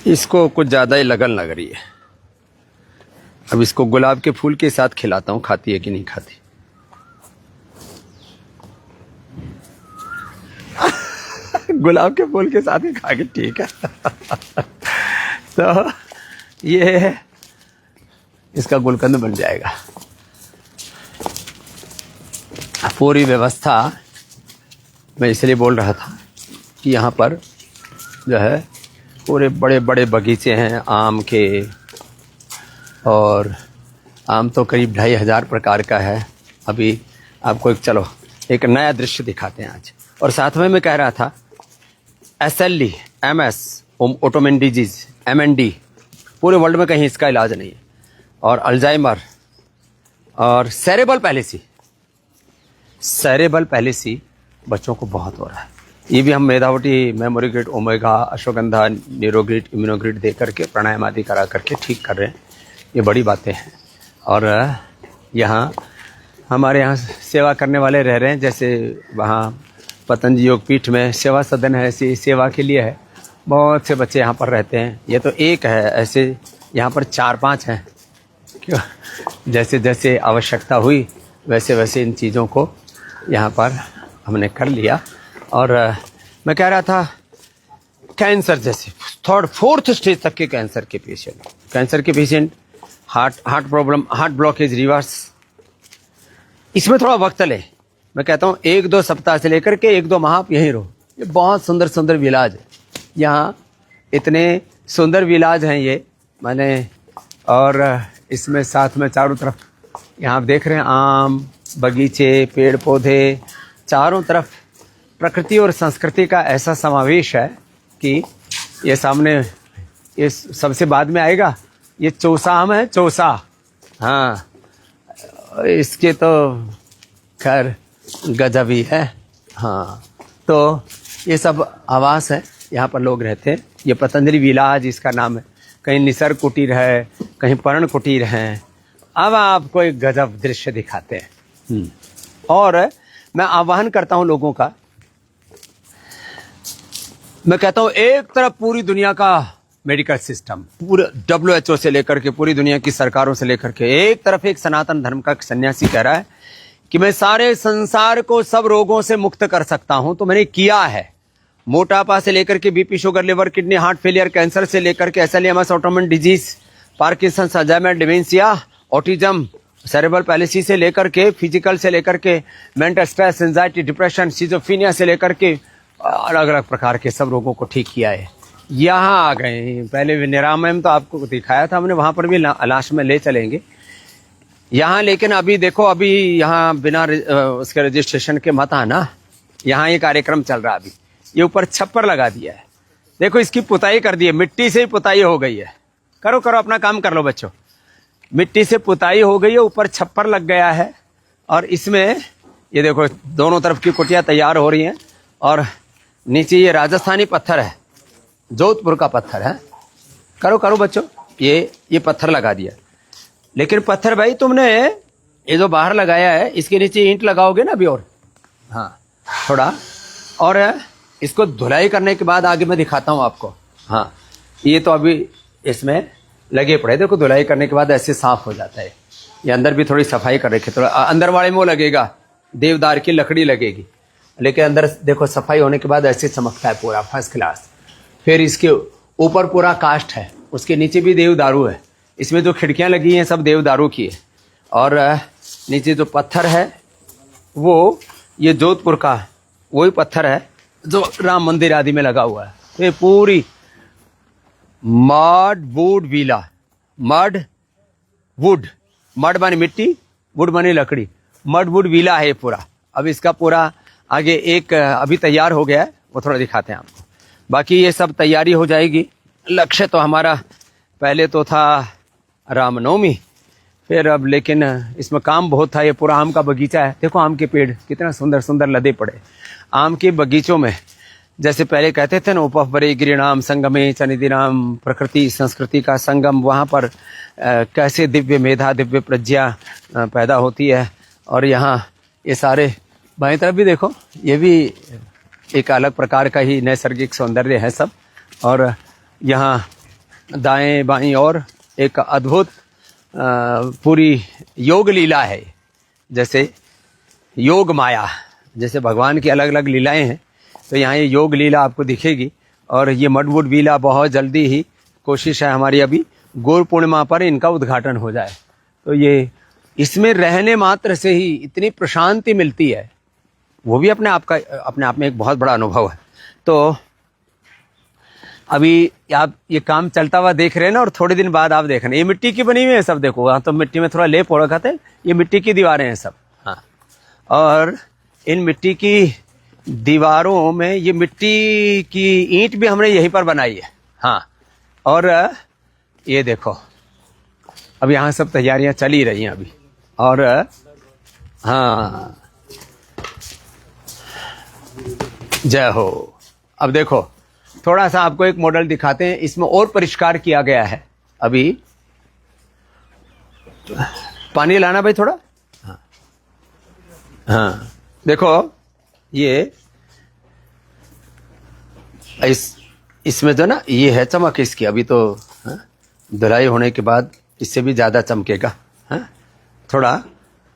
Speaker 1: इसको कुछ ज्यादा ही लगन लग रही है। अब इसको गुलाब के फूल के साथ खिलाता हूँ, खाती है कि नहीं खाती। गुलाब के फूल के साथ ही खा के ठीक है। तो ये इसका गुलकंद बन जाएगा। पूरी व्यवस्था मैं इसलिए बोल रहा था कि यहाँ पर जो है पूरे बड़े बड़े बगीचे हैं आम के, और आम तो करीब 2500 प्रकार का है। अभी आपको एक नया दृश्य दिखाते हैं आज। और साथ में मैं कह रहा था SLE, MS, autoimmune disease, MND, पूरे वर्ल्ड में कहीं इसका इलाज नहीं है। और अल्जाइमर और सेरेबल पैलिसी बच्चों को बहुत हो रहा है। ये भी हम मेधावटी, मेमोरीग्रिड, ओमेगा, अश्वगंधा, न्यूरोग्रिड, इम्यूनोग्रिड दे करके, प्राणायाम आदि करा करके ठीक कर रहे हैं। ये बड़ी बातें हैं। और यहाँ हमारे यहाँ सेवा करने वाले रह रहे हैं, जैसे वहाँ पतंजलि योगपीठ में सेवा सदन है, ऐसी सेवा के लिए है। बहुत से बच्चे यहाँ पर रहते हैं। ये तो एक है, ऐसे यहाँ पर 4-5 हैं। क्यों, जैसे जैसे आवश्यकता हुई वैसे वैसे इन चीज़ों को यहाँ पर हमने कर लिया। और मैं कह रहा था कैंसर जैसे 3rd-4th स्टेज तक के कैंसर के patient heart problem, heart blockage reverse. इसमें थोड़ा वक्त ले, मैं कहता हूँ 1-2 सप्ताह से लेकर के 1-2 माह आप यहीं रहो। ये बहुत सुंदर सुंदर इलाज है यहाँ, इतने सुंदर इलाज हैं ये मैंने। और इसमें साथ में चारों तरफ यहाँ आप देख रहे हैं आम, बगीचे, पेड़ पौधे, चारों तरफ प्रकृति और संस्कृति का ऐसा समावेश है कि ये सामने, ये सबसे बाद में आएगा, ये चौसा आम है, चौसा। हाँ, इसके तो खैर गजब ही है। हाँ, तो ये सब आवास है, यहाँ पर लोग रहते हैं। ये पतंजलि विलाज इसका नाम है। कहीं निसर्ग कुटीर है, कहीं पर्ण कुटीर हैं। अब आपको एक गजब दृश्य दिखाते हैं। और मैं आह्वान करता हूं लोगों का, मैं कहता हूं एक तरफ पूरी दुनिया का मेडिकल सिस्टम, पूरे WHO से लेकर के पूरी दुनिया की सरकारों से लेकर के, एक तरफ एक सनातन धर्म का सन्यासी कह रहा है कि मैं सारे संसार को सब रोगों से मुक्त कर सकता हूं। तो मैंने किया है, मोटापा से लेकर के BP, sugar, liver, kidney, heart failure, cancer से लेकर के SLEMS, autoimmune disease, Parkinson's, Alzheimer, dementia, autism, cerebral policy से लेकर के, फिजिकल से लेकर के, mental stress, anxiety, depression, schizophrenia से लेकर के अलग अलग प्रकार के सब रोगों को ठीक किया है। यहाँ आ गए, पहले निरामय में तो आपको दिखाया था हमने, वहां पर भी लास्ट में ले चलेंगे यहाँ। लेकिन अभी देखो, अभी यहाँ बिना उसके रजिस्ट्रेशन के मत आना, यहाँ ये कार्यक्रम चल रहा है। अभी ये ऊपर छप्पर लगा दिया है, देखो इसकी पुताई कर दी है, मिट्टी से ही पुताई हो गई है। करो करो अपना काम कर लो बच्चों, मिट्टी से पुताई हो गई है, ऊपर छप्पर लग गया है। और इसमें ये देखो दोनों तरफ की कुटिया तैयार हो रही हैं। और नीचे ये राजस्थानी पत्थर है, जोधपुर का पत्थर है। करो करो बच्चों, ये पत्थर लगा दिया। लेकिन पत्थर भाई तुमने ये जो बाहर लगाया है, इसके नीचे ईंट लगाओगे ना अभी, और हाँ थोड़ा, और इसको धुलाई करने के बाद आगे मैं दिखाता हूँ आपको। हाँ, ये तो अभी इसमें लगे पड़े, देखो धुलाई करने के बाद ऐसे साफ हो जाता है। ये अंदर भी थोड़ी सफाई कर रखी, थोड़ा अंदर वाले में वो लगेगा, देवदार की लकड़ी लगेगी, लेकिन अंदर देखो सफाई होने के बाद ऐसे चमकता है पूरा फर्स्ट क्लास। फिर इसके ऊपर पूरा कास्ट है, उसके नीचे भी देवदारू है। इसमें जो खिड़कियां लगी हैं सब देवदारू की है। और नीचे जो पत्थर है वो ये जोधपुर का वही पत्थर है जो राम मंदिर आदि में लगा हुआ है। ये पूरी mud would villa, mud would, mud मानी मिट्टी, वुड मानी लकड़ी, मड वुड विला है पूरा। अब इसका पूरा आगे एक अभी तैयार हो गया है, वो थोड़ा दिखाते हैं आपको। बाकी ये सब तैयारी हो जाएगी। लक्ष्य तो हमारा पहले तो था रामनवमी, फिर अब लेकिन इसमें काम बहुत था। ये पूरा आम का बगीचा है, देखो आम के पेड़ कितना सुंदर सुंदर लदे पड़े। आम के बगीचों में जैसे पहले कहते थे ना, उपवरे गिरिनाम संगमे चनिदिनाम, प्रकृति संस्कृति का संगम, वहाँ पर कैसे दिव्य मेधा, दिव्य प्रज्ञा पैदा होती है। और यहाँ ये सारे बाएं तरफ भी देखो, ये भी एक अलग प्रकार का ही नैसर्गिक सौंदर्य है सब। और यहाँ दाएं बाएं और एक अद्भुत पूरी योग लीला है, जैसे योग माया, जैसे भगवान की अलग अलग लीलाएं हैं, तो यहाँ ये योग लीला आपको दिखेगी। और ये मडवुड लीला बहुत जल्दी ही कोशिश है हमारी, अभी गुरु पूर्णिमा पर इनका उद्घाटन हो जाए। तो ये इसमें रहने मात्र से ही इतनी प्रशांति मिलती है, वो भी अपने आप में एक बहुत बड़ा अनुभव है। तो अभी आप ये काम चलता हुआ देख रहे हैं ना, और थोड़े दिन बाद आप देख रहे हैं ये मिट्टी की बनी हुई है सब, देखो वहाँ तो मिट्टी में थोड़ा लेप हो रखा था, ये मिट्टी की दीवारें हैं सब। हाँ, और इन मिट्टी की दीवारों में ये मिट्टी की ईंट भी हमने यहीं पर बनाई है। हाँ, और ये देखो अब यहाँ सब तैयारियां चल ही रही हैं अभी। और हाँ, जय हो। अब देखो थोड़ा सा आपको एक मॉडल दिखाते हैं, इसमें और परिष्कार किया गया है। अभी पानी लाना भाई थोड़ा। हाँ, हाँ देखो ये इसमें जो ना ये है चमक इसकी, अभी तो धुलाई होने के बाद इससे भी ज्यादा चमकेगा। हाँ, थोड़ा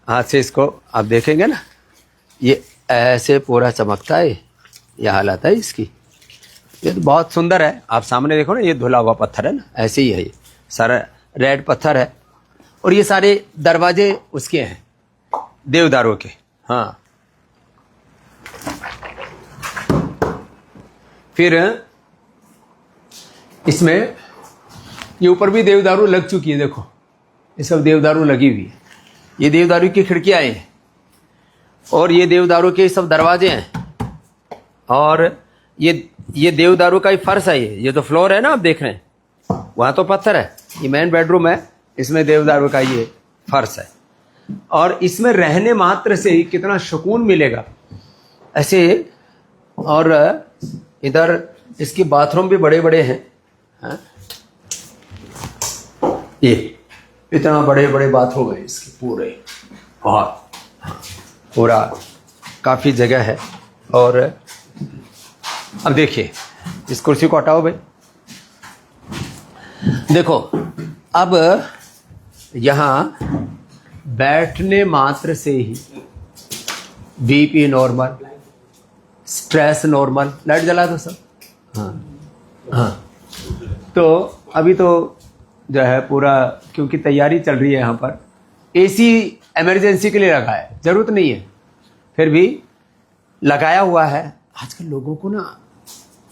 Speaker 1: हाथ से इसको आप देखेंगे ना, ये ऐसे पूरा चमकता है, ये हालत है इसकी। ये तो बहुत सुंदर है, आप सामने देखो ना, ये धुला हुआ पत्थर है ना, ऐसे ही है, ये सारा रेड पत्थर है। और ये सारे दरवाजे उसके हैं, देवदारों के। हाँ, फिर इसमें ये ऊपर भी देवदारू लग चुकी है, देखो ये सब देवदारू लगी हुई है। ये देवदारू की खिड़कियां हैं और ये देवदारू के सब दरवाजे हैं, और ये देवदारू का ही फर्श है। ये तो फ्लोर है ना, आप देख रहे हैं, वहां तो पत्थर है। ये मेन बेडरूम है, इसमें देवदारू का ये फर्श है। और इसमें रहने मात्र से ही कितना सुकून मिलेगा ऐसे। और इधर इसकी बाथरूम भी बड़े बड़े हैं, हाँ? ये इतना बड़े बड़े बाथरूम है इसके पूरे, और पूरा काफ़ी जगह है। और अब देखिए, इस कुर्सी को हटाओ भाई। देखो अब यहाँ बैठने मात्र से ही BP normal, stress normal. Light जला दो सब। हाँ हाँ, तो अभी तो जो है पूरा, क्योंकि तैयारी चल रही है यहाँ पर, एसी इमरजेंसी के लिए लगा है, ज़रूरत नहीं है फिर भी लगाया हुआ है। आजकल लोगों को ना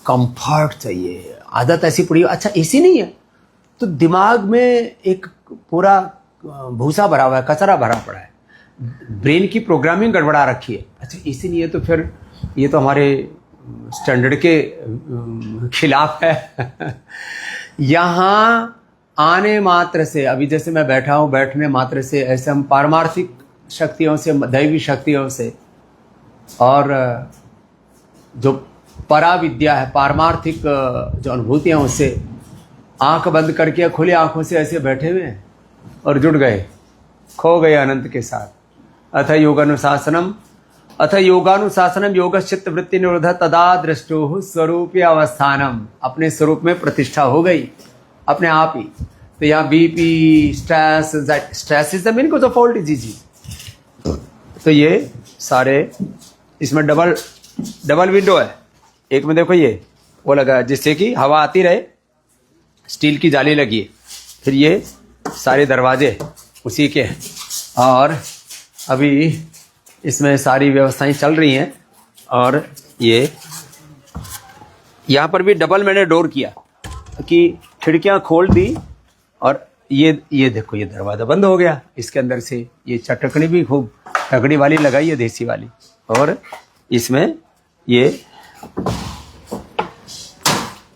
Speaker 1: कंफर्ट चाहिए, आदत ऐसी पड़ी। अच्छा एसी नहीं है तो दिमाग में एक पूरा भूसा भरा हुआ है, कचरा भरा पड़ा है, ब्रेन की प्रोग्रामिंग गड़बड़ा रखी है। अच्छा एसी नहीं है तो फिर ये तो हमारे स्टैंडर्ड के खिलाफ है। यहाँ आने मात्र से, अभी जैसे मैं बैठा हूँ, बैठने मात्र से ऐसे हम पारमार्थिक शक्तियों से, दैवी शक्तियों से, और जो पराविद्या है, पारमार्थिक जो अनुभूतियाँ, उससे आंख बंद करके खुली आंखों से ऐसे बैठे हुए हैं और जुड़ गए, खो गए अनंत के साथ। अथ योगानुशासनम योगश्चित्त वृत्ति निरोध तदा दृष्टो स्वरूपी अवस्थानम। अपने स्वरूप में प्रतिष्ठा हो गई अपने आप ही। तो यहाँ BP, stress is the main cause of all disease. तो ये सारे, इसमें डबल विंडो है, एक में देखो ये वो लगा है जिससे कि हवा आती रहे, स्टील की जाली लगी है। फिर ये सारे दरवाजे उसी के हैं, और अभी इसमें सारी व्यवस्थाएं चल रही हैं। और ये यहाँ पर भी डबल मैंने डोर किया कि खिड़कियाँ खोल दी, और ये देखो ये दरवाज़ा बंद हो गया। इसके अंदर से ये चटकनी भी खूब तगड़ी वाली लगाई है, देसी वाली। और इसमें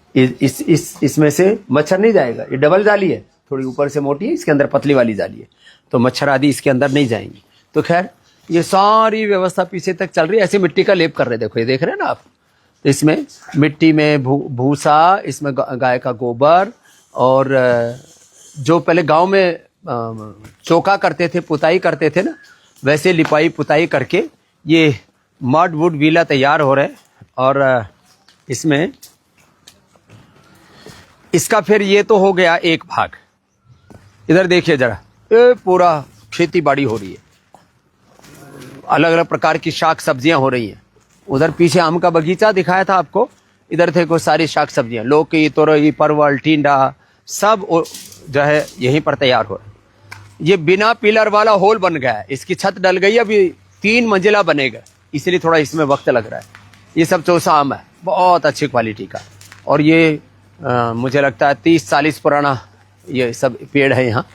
Speaker 1: इसमें से मच्छर नहीं जाएगा। ये डबल जाली है, थोड़ी ऊपर से मोटी है, इसके अंदर पतली वाली जाली है, तो मच्छर आदि इसके अंदर नहीं जाएंगे। तो खैर ये सारी व्यवस्था पीछे तक चल रही है। ऐसे मिट्टी का लेप कर रहे, देखो ये देख रहे हैं ना आप। तो इसमें मिट्टी में भूसा, इसमें गाय का गोबर, और जो पहले गांव में चौका करते थे, पुताई करते थे ना, वैसे लिपाई पुताई करके ये मड वुड वीला तैयार हो रहे। और इसमें इसका फिर ये तो हो गया एक भाग। इधर देखिए जरा, ये पूरा खेती बाड़ी हो रही है, अलग अलग प्रकार की शाक सब्जियां हो रही हैं। उधर पीछे आम का बगीचा दिखाया था आपको, इधर थे को सारी शाक सब्जियां, लौकी, तोरई, परवल, टिंडा, सब जो है यहीं पर तैयार हो रहा है। ये बिना पिलर वाला होल बन गया है, इसकी छत डल गई, अभी 3 मंजिला बनेगा, इसलिए थोड़ा इसमें वक्त लग रहा है। ये सब चौसा आम है, बहुत अच्छी क्वालिटी का, और ये मुझे लगता है 30-40 पुराना ये सब पेड़ है यहाँ।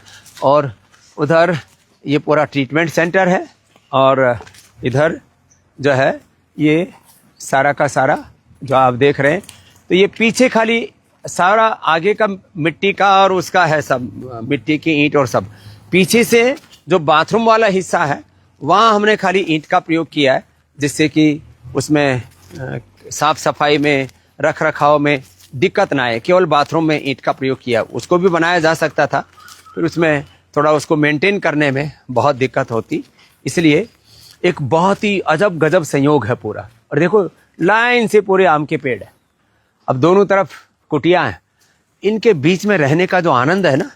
Speaker 1: और उधर ये पूरा ट्रीटमेंट सेंटर है, और इधर जो है ये सारा का सारा जो आप देख रहे हैं। तो ये पीछे खाली सारा आगे का मिट्टी का और उसका है, सब मिट्टी की ईंट और सब। पीछे से जो बाथरूम वाला हिस्सा है वहाँ हमने खाली ईंट का प्रयोग किया है, जिससे कि उसमें साफ सफाई में, रख रखाव में दिक्कत ना आए। केवल बाथरूम में ईंट का प्रयोग किया, उसको भी बनाया जा सकता था, फिर उसमें थोड़ा उसको मेंटेन करने में बहुत दिक्कत होती, इसलिए एक बहुत ही अजब गजब संयोग है पूरा। और देखो लाइन से पूरे आम के पेड़ है, अब दोनों तरफ कुटिया हैं, इनके बीच में रहने का जो आनंद है ना,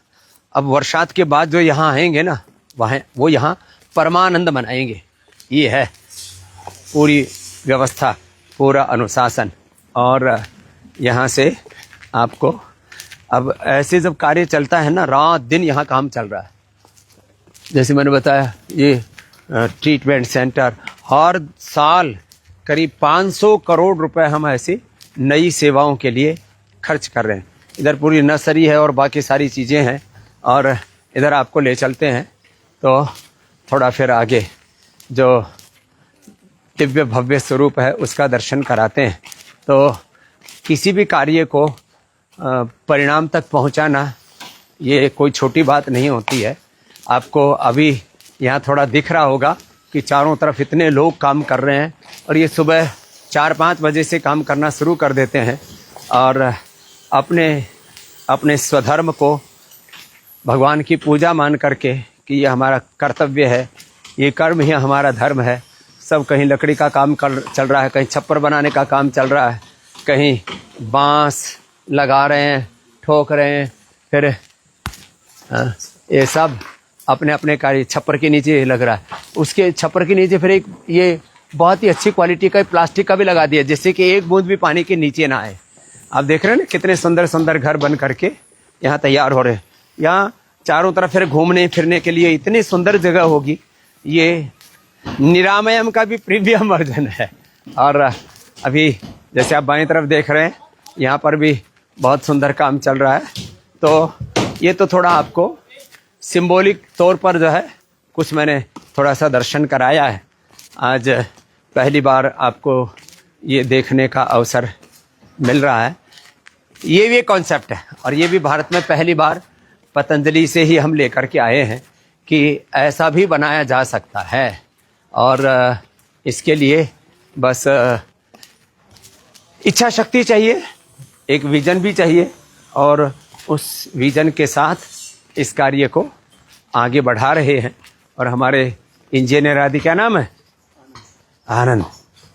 Speaker 1: अब वर्षात के बाद जो यहाँ आएंगे ना, वहाँ वो यहाँ परमानंद मनाएंगे। ये है पूरी व्यवस्था, पूरा अनुशासन। और यहाँ से आपको अब ऐसे जब कार्य चलता है ना, रात दिन यहाँ काम चल रहा है, जैसे मैंने बताया ये ट्रीटमेंट सेंटर, हर साल करीब 500 करोड़ रुपए हम ऐसी नई सेवाओं के लिए खर्च कर रहे हैं। इधर पूरी नर्सरी है और बाकी सारी चीज़ें हैं, और इधर आपको ले चलते हैं तो थोड़ा फिर आगे जो दिव्य भव्य स्वरूप है उसका दर्शन कराते हैं। तो किसी भी कार्य को परिणाम तक पहुंचाना ये कोई छोटी बात नहीं होती है। आपको अभी यहाँ थोड़ा दिख रहा होगा कि चारों तरफ इतने लोग काम कर रहे हैं, और ये सुबह 4-5 बजे से काम करना शुरू कर देते हैं, और अपने स्वधर्म को भगवान की पूजा मान करके कि ये हमारा कर्तव्य है, ये कर्म ही हमारा धर्म है। सब कहीं लकड़ी का काम चल रहा है, कहीं छप्पर बनाने का काम चल रहा है, कहीं बांस लगा रहे हैं, ठोक रहे हैं, फिर ये सब अपने अपने कार्य। छप्पर के नीचे लग रहा है, उसके छप्पर के नीचे फिर एक ये बहुत ही अच्छी क्वालिटी का प्लास्टिक का भी लगा दिया, जिससे कि एक बूंद भी पानी के नीचे ना आए। आप देख रहे हैं ना कितने सुंदर सुंदर घर बन करके यहाँ तैयार हो रहे हैं। यहाँ चारों तरफ फिर घूमने फिरने के लिए इतनी सुंदर जगह होगी। ये निरामयम का भी प्रीमियम वर्जन है। और अभी जैसे आप बाईं तरफ देख रहे हैं, यहाँ पर भी बहुत सुंदर काम चल रहा है। तो ये तो थोड़ा आपको सिंबॉलिक तौर पर जो है कुछ मैंने थोड़ा सा दर्शन कराया है। आज पहली बार आपको ये देखने का अवसर मिल रहा है। ये भी कॉन्सेप्ट है, और ये भी भारत में पहली बार पतंजलि से ही हम लेकर के आए हैं कि ऐसा भी बनाया जा सकता है। और इसके लिए बस इच्छा शक्ति चाहिए, एक विजन भी चाहिए, और उस विजन के साथ इस कार्य को आगे बढ़ा रहे हैं। और हमारे इंजीनियर आदि क्या नाम है? आनंद।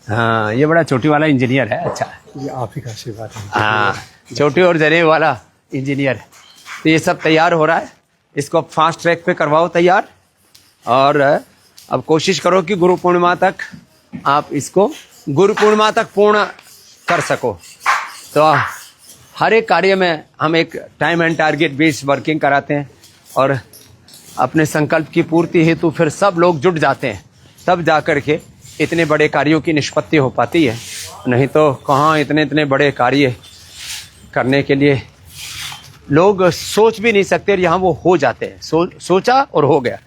Speaker 1: हाँ, ये बड़ा चोटी वाला इंजीनियर है। अच्छा,
Speaker 2: ये आप ही का आशीर्वाद है।
Speaker 1: हाँ, चोटी और जनेब वाला इंजीनियर है। तो ये सब तैयार हो रहा है, इसको फास्ट ट्रैक पे करवाओ तैयार, और अब कोशिश करो कि गुरु पूर्णिमा तक आप इसको पूर्ण कर सको। तो हर एक कार्य में हम एक time and target based working कराते हैं, और अपने संकल्प की पूर्ति हेतु फिर सब लोग जुट जाते हैं, तब जा कर के इतने बड़े कार्यों की निष्पत्ति हो पाती है। नहीं तो कहाँ इतने बड़े कार्य करने के लिए लोग सोच भी नहीं सकते, और यहाँ वो हो जाते हैं। सोचा और हो गया।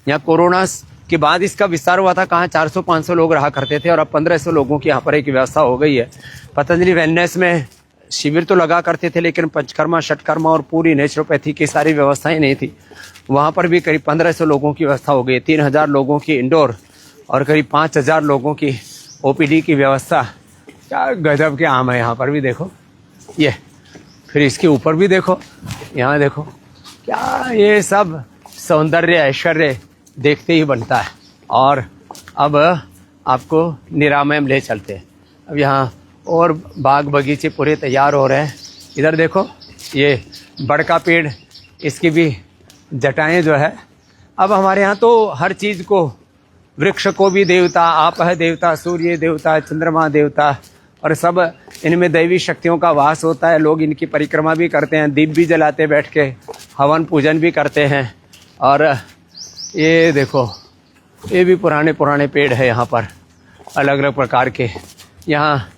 Speaker 1: यहाँ कोरोना के बाद इसका विस्तार हुआ था, कहाँ 400-500 लोग रहा करते थे, और अब 1500 लोगों की यहाँ पर एक व्यवस्था हो गई है। पतंजलि वेलनेस में शिविर तो लगा करते थे, लेकिन पंचकर्मा, षटकर्मा और पूरी नेचुरोपैथी की सारी व्यवस्थाएं नहीं थी। वहाँ पर भी करीब 1500 लोगों की व्यवस्था हो गई। 3000 लोगों की इंडोर और करीब 5000 लोगों की ओपीडी की व्यवस्था। क्या गजब के आम है। यहाँ पर भी देखो, ये फिर इसके ऊपर भी देखो, यहाँ देखो, क्या ये सब सौंदर्य ऐश्वर्य देखते ही बनता है। और अब आपको निरामयम ले चलते हैं। अब यहाँ और बाग बगीचे पूरे तैयार हो रहे हैं। इधर देखो, ये बड़ का पेड़, इसकी भी जटाएं जो है। अब हमारे यहाँ तो हर चीज़ को, वृक्ष को भी देवता, आप है देवता, सूर्य देवता, चंद्रमा देवता, और सब इनमें दैवी शक्तियों का वास होता है। लोग इनकी परिक्रमा भी करते हैं, दीप भी जलाते बैठ के, हवन पूजन भी करते हैं। और ये देखो, ये भी पुराने पेड़ है यहाँ पर, अलग अलग प्रकार के। यहाँ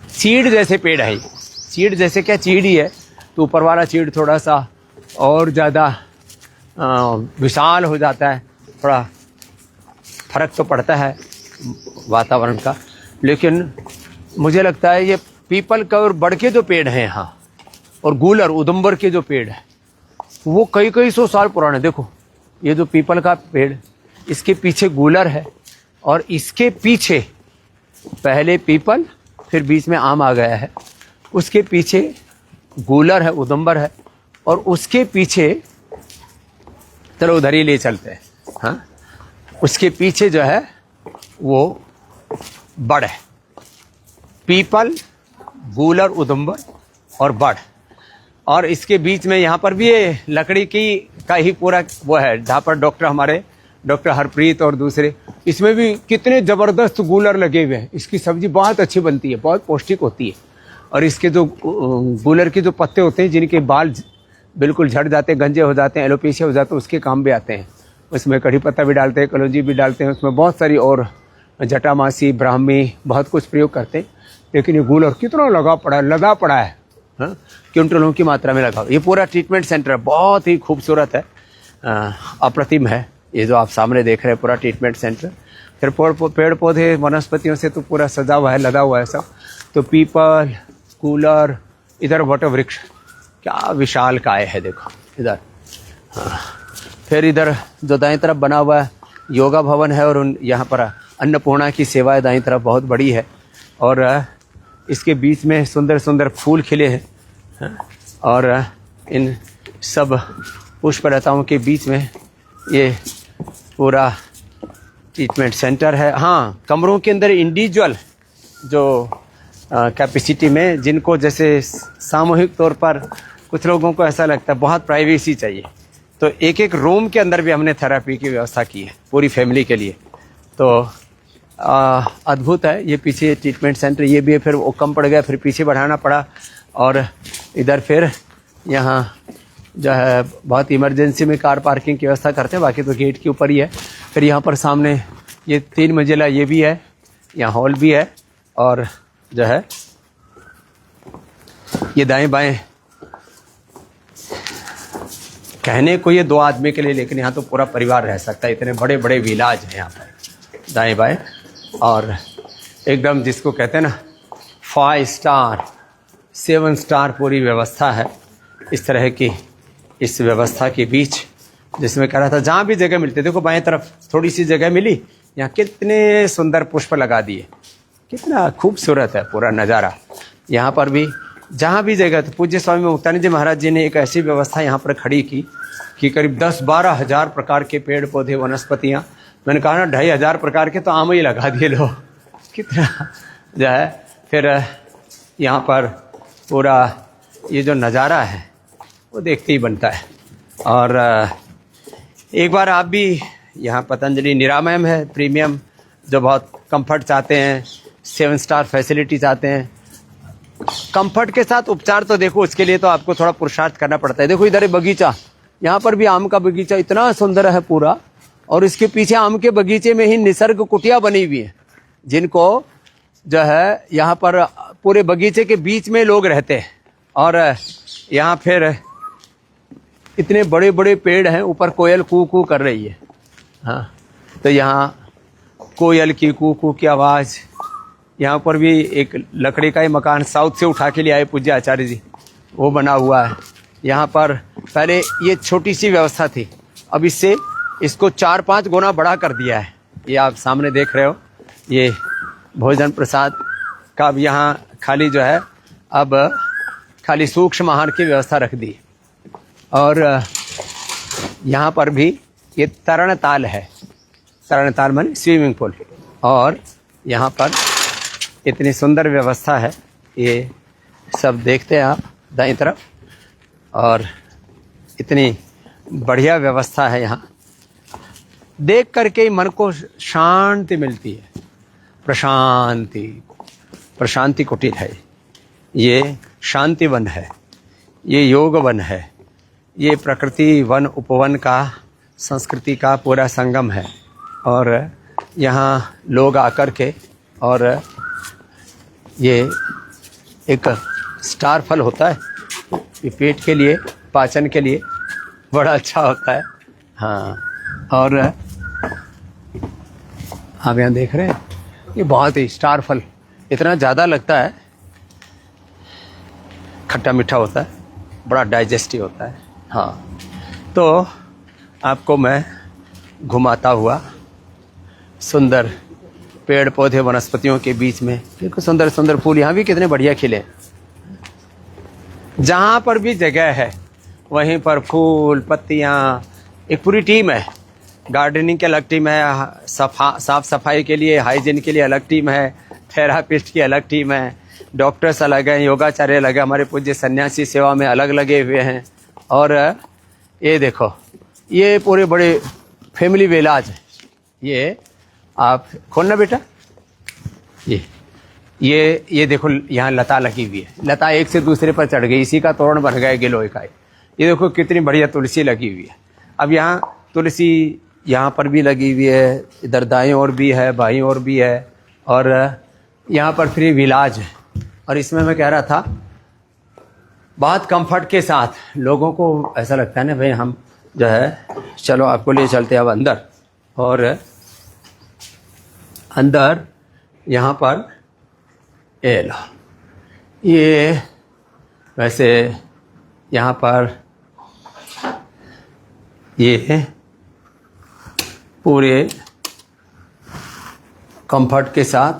Speaker 1: चीड़ जैसे पेड़ है। चीड़ जैसे क्या, चीड़ ही है, तो ऊपर वाला चीड़ थोड़ा सा और ज़्यादा विशाल हो जाता है। थोड़ा फर्क तो पड़ता है वातावरण का, लेकिन मुझे लगता है ये पीपल का और बड़ के जो पेड़ हैं यहाँ, और गूलर उदुम्बर के जो पेड़ है, वो कई 100 साल पुराने। देखो, ये जो पीपल का पेड़, इसके पीछे गूलर है, और इसके पीछे पहले पीपल, फिर बीच में आम आ गया है, उसके पीछे गूलर है, उदुम्बर है, और उसके पीछे, चलो उधर ही ले चलते हैं। हाँ, उसके पीछे जो है वो बड़ है। पीपल, गूलर, उदुम्बर और बड़, और इसके बीच में यहाँ पर भी ये लकड़ी की का ही पूरा वो है, जहाँ पर डॉक्टर हरप्रीत और दूसरे, इसमें भी कितने ज़बरदस्त गूलर लगे हुए हैं। इसकी सब्जी बहुत अच्छी बनती है, बहुत पौष्टिक होती है। और इसके जो गूलर के जो पत्ते होते हैं, जिनके बाल बिल्कुल झड़ जाते हैं, गंजे हो जाते हैं, एलोपेशिया हो जाते हैं, उसके काम भी आते हैं। उसमें कड़ी पत्ता भी डालते हैं, कलौंजी भी डालते हैं, उसमें बहुत सारी और जटामासी, ब्राह्मी बहुत कुछ प्रयोग करते हैं। लेकिन ये गूलर कितना लगा पड़ा है, हाँ, क्विंटलों की मात्रा में लगा। ये पूरा ट्रीटमेंट सेंटर बहुत ही खूबसूरत है, अप्रतिम है। ये जो आप सामने देख रहे हैं पूरा ट्रीटमेंट सेंटर। फिर पेड़ पौधे वनस्पतियों से तो पूरा सजा हुआ है, लदा हुआ है सब। तो पीपल, कूलर, इधर वट वृक्ष, क्या विशाल काय है देखो इधर। हाँ, फिर इधर जो दाएं तरफ बना हुआ है योगा भवन है, और यहाँ पर अन्नपूर्णा की सेवा दाएं तरफ बहुत बड़ी है। और इसके बीच में सुंदर सुंदर फूल खिले हैं, और इन सब पुष्पलताओं के बीच में ये पूरा ट्रीटमेंट सेंटर है। हाँ, कमरों के अंदर इंडिविजुअल जो कैपेसिटी में, जिनको जैसे सामूहिक तौर पर कुछ लोगों को ऐसा लगता है बहुत प्राइवेसी चाहिए, तो एक एक रूम के अंदर भी हमने थेरेपी की व्यवस्था की है पूरी फैमिली के लिए। तो अद्भुत है। ये पीछे ट्रीटमेंट सेंटर ये भी है, फिर वो कम पड़ गया, फिर पीछे बढ़ाना पड़ा। और इधर फिर यहाँ जो है बहुत इमरजेंसी में कार पार्किंग की व्यवस्था करते हैं, बाकी तो गेट के ऊपर ही है। फिर यहाँ पर सामने ये 3 मंजिला ये भी है, यहाँ हॉल भी है, और जो है ये दाएं बाएं, कहने को ये 2 आदमी के लिए, लेकिन यहाँ तो पूरा परिवार रह सकता है। इतने बड़े बड़े विलाज हैं यहाँ पर दाएं बाएं, और एकदम जिसको कहते हैं ना 5 स्टार 7 स्टार पूरी व्यवस्था है। इस तरह की इस व्यवस्था के बीच जिसमें कह रहा था जहाँ भी जगह मिलती है, देखो बाएं तरफ थोड़ी सी जगह मिली, यहाँ कितने सुंदर पुष्प लगा दिए, कितना खूबसूरत है पूरा नज़ारा। यहाँ पर भी जहाँ भी जगह, तो पूज्य स्वामी मुक्तानंद जी महाराज जी ने एक ऐसी व्यवस्था यहाँ पर खड़ी की कि करीब 10-12 हज़ार प्रकार के पेड़ पौधे वनस्पतियाँ, मैंने कहा ना 2,500 प्रकार के तो आम ही लगा दिए लोग, कितना जो है। फिर यहाँ पर पूरा ये जो नज़ारा है वो देखते ही बनता है। और एक बार आप भी, यहाँ पतंजलि निरामयम है प्रीमियम, जो बहुत कंफर्ट चाहते हैं, 7 स्टार फैसिलिटी चाहते हैं, कंफर्ट के साथ उपचार, तो देखो उसके लिए तो आपको थोड़ा पुरुषार्थ करना पड़ता है। देखो इधर बगीचा, यहाँ पर भी आम का बगीचा इतना सुंदर है पूरा, और इसके पीछे आम के बगीचे में ही निसर्ग कुटिया बनी हुई है, जिनको जो है यहाँ पर पूरे बगीचे के बीच में लोग रहते हैं। और यहाँ फिर इतने बड़े बड़े पेड़ हैं, ऊपर कोयल कू कू कर रही है। हाँ, तो यहाँ कोयल की कू कू की आवाज़। यहाँ पर भी एक लकड़ी का ही मकान साउथ से उठा के लिए आए पूज्य आचार्य जी, वो बना हुआ है। यहाँ पर पहले ये छोटी सी व्यवस्था थी, अब इसको 4-5 गुना बड़ा कर दिया है। ये आप सामने देख रहे हो, ये भोजन प्रसाद का अब यहाँ खाली जो है, अब खाली सूक्ष्म आहार की व्यवस्था रख दी। और यहाँ पर भी ये तरण ताल है, तरण ताल माने स्विमिंग पूल, और यहाँ पर इतनी सुंदर व्यवस्था है। ये सब देखते हैं आप दाईं तरफ, और इतनी बढ़िया व्यवस्था है यहाँ, देख करके ही मन को शांति मिलती है। प्रशांति कुटीर है, ये शांति वन है, ये योग वन है, ये प्रकृति वन उपवन का, संस्कृति का पूरा संगम है। और यहाँ लोग आकर के, और ये एक स्टार फल होता है, ये पेट के लिए, पाचन के लिए बड़ा अच्छा होता है। हाँ, और आप यहाँ देख रहे हैं, ये बहुत ही स्टार फल इतना ज़्यादा लगता है, खट्टा मीठा होता है, बड़ा डाइजेस्टिव होता है। हाँ, तो आपको मैं घुमाता हुआ सुंदर पेड़ पौधे वनस्पतियों के बीच में, देखो सुंदर सुंदर फूल यहाँ भी कितने बढ़िया खिले। जहाँ पर भी जगह है वहीं पर फूल पत्तियाँ, एक पूरी टीम है। गार्डनिंग की अलग टीम है, साफ सफाई के लिए, हाइजीन के लिए अलग टीम है, थेरापिस्ट की अलग टीम है, डॉक्टर्स अलग हैं, योगाचार्य अलग है, हमारे पूज्य सन्यासी सेवा में अलग लगे हुए हैं। और ये देखो, ये पूरे बड़े फैमिली विलाज है। ये आप खोलना बेटा, ये देखो यहाँ लता लगी हुई है, लता एक से दूसरे पर चढ़ गई, इसी का तोरण बन गया गिलोय का। ये देखो कितनी बढ़िया तुलसी लगी हुई है। अब यहाँ तुलसी यहाँ पर भी लगी हुई है, इधर दाएं ओर भी है, बाईं ओर भी है, और यहाँ पर फ्री इलाज है। और इसमें मैं कह रहा था बहुत कंफर्ट के साथ लोगों को ऐसा लगता है ना भाई हम जो है चलो आपको ले चलते हैं अब अंदर। और अंदर यहाँ पर ये वैसे यहाँ पर ये पूरे कंफर्ट के साथ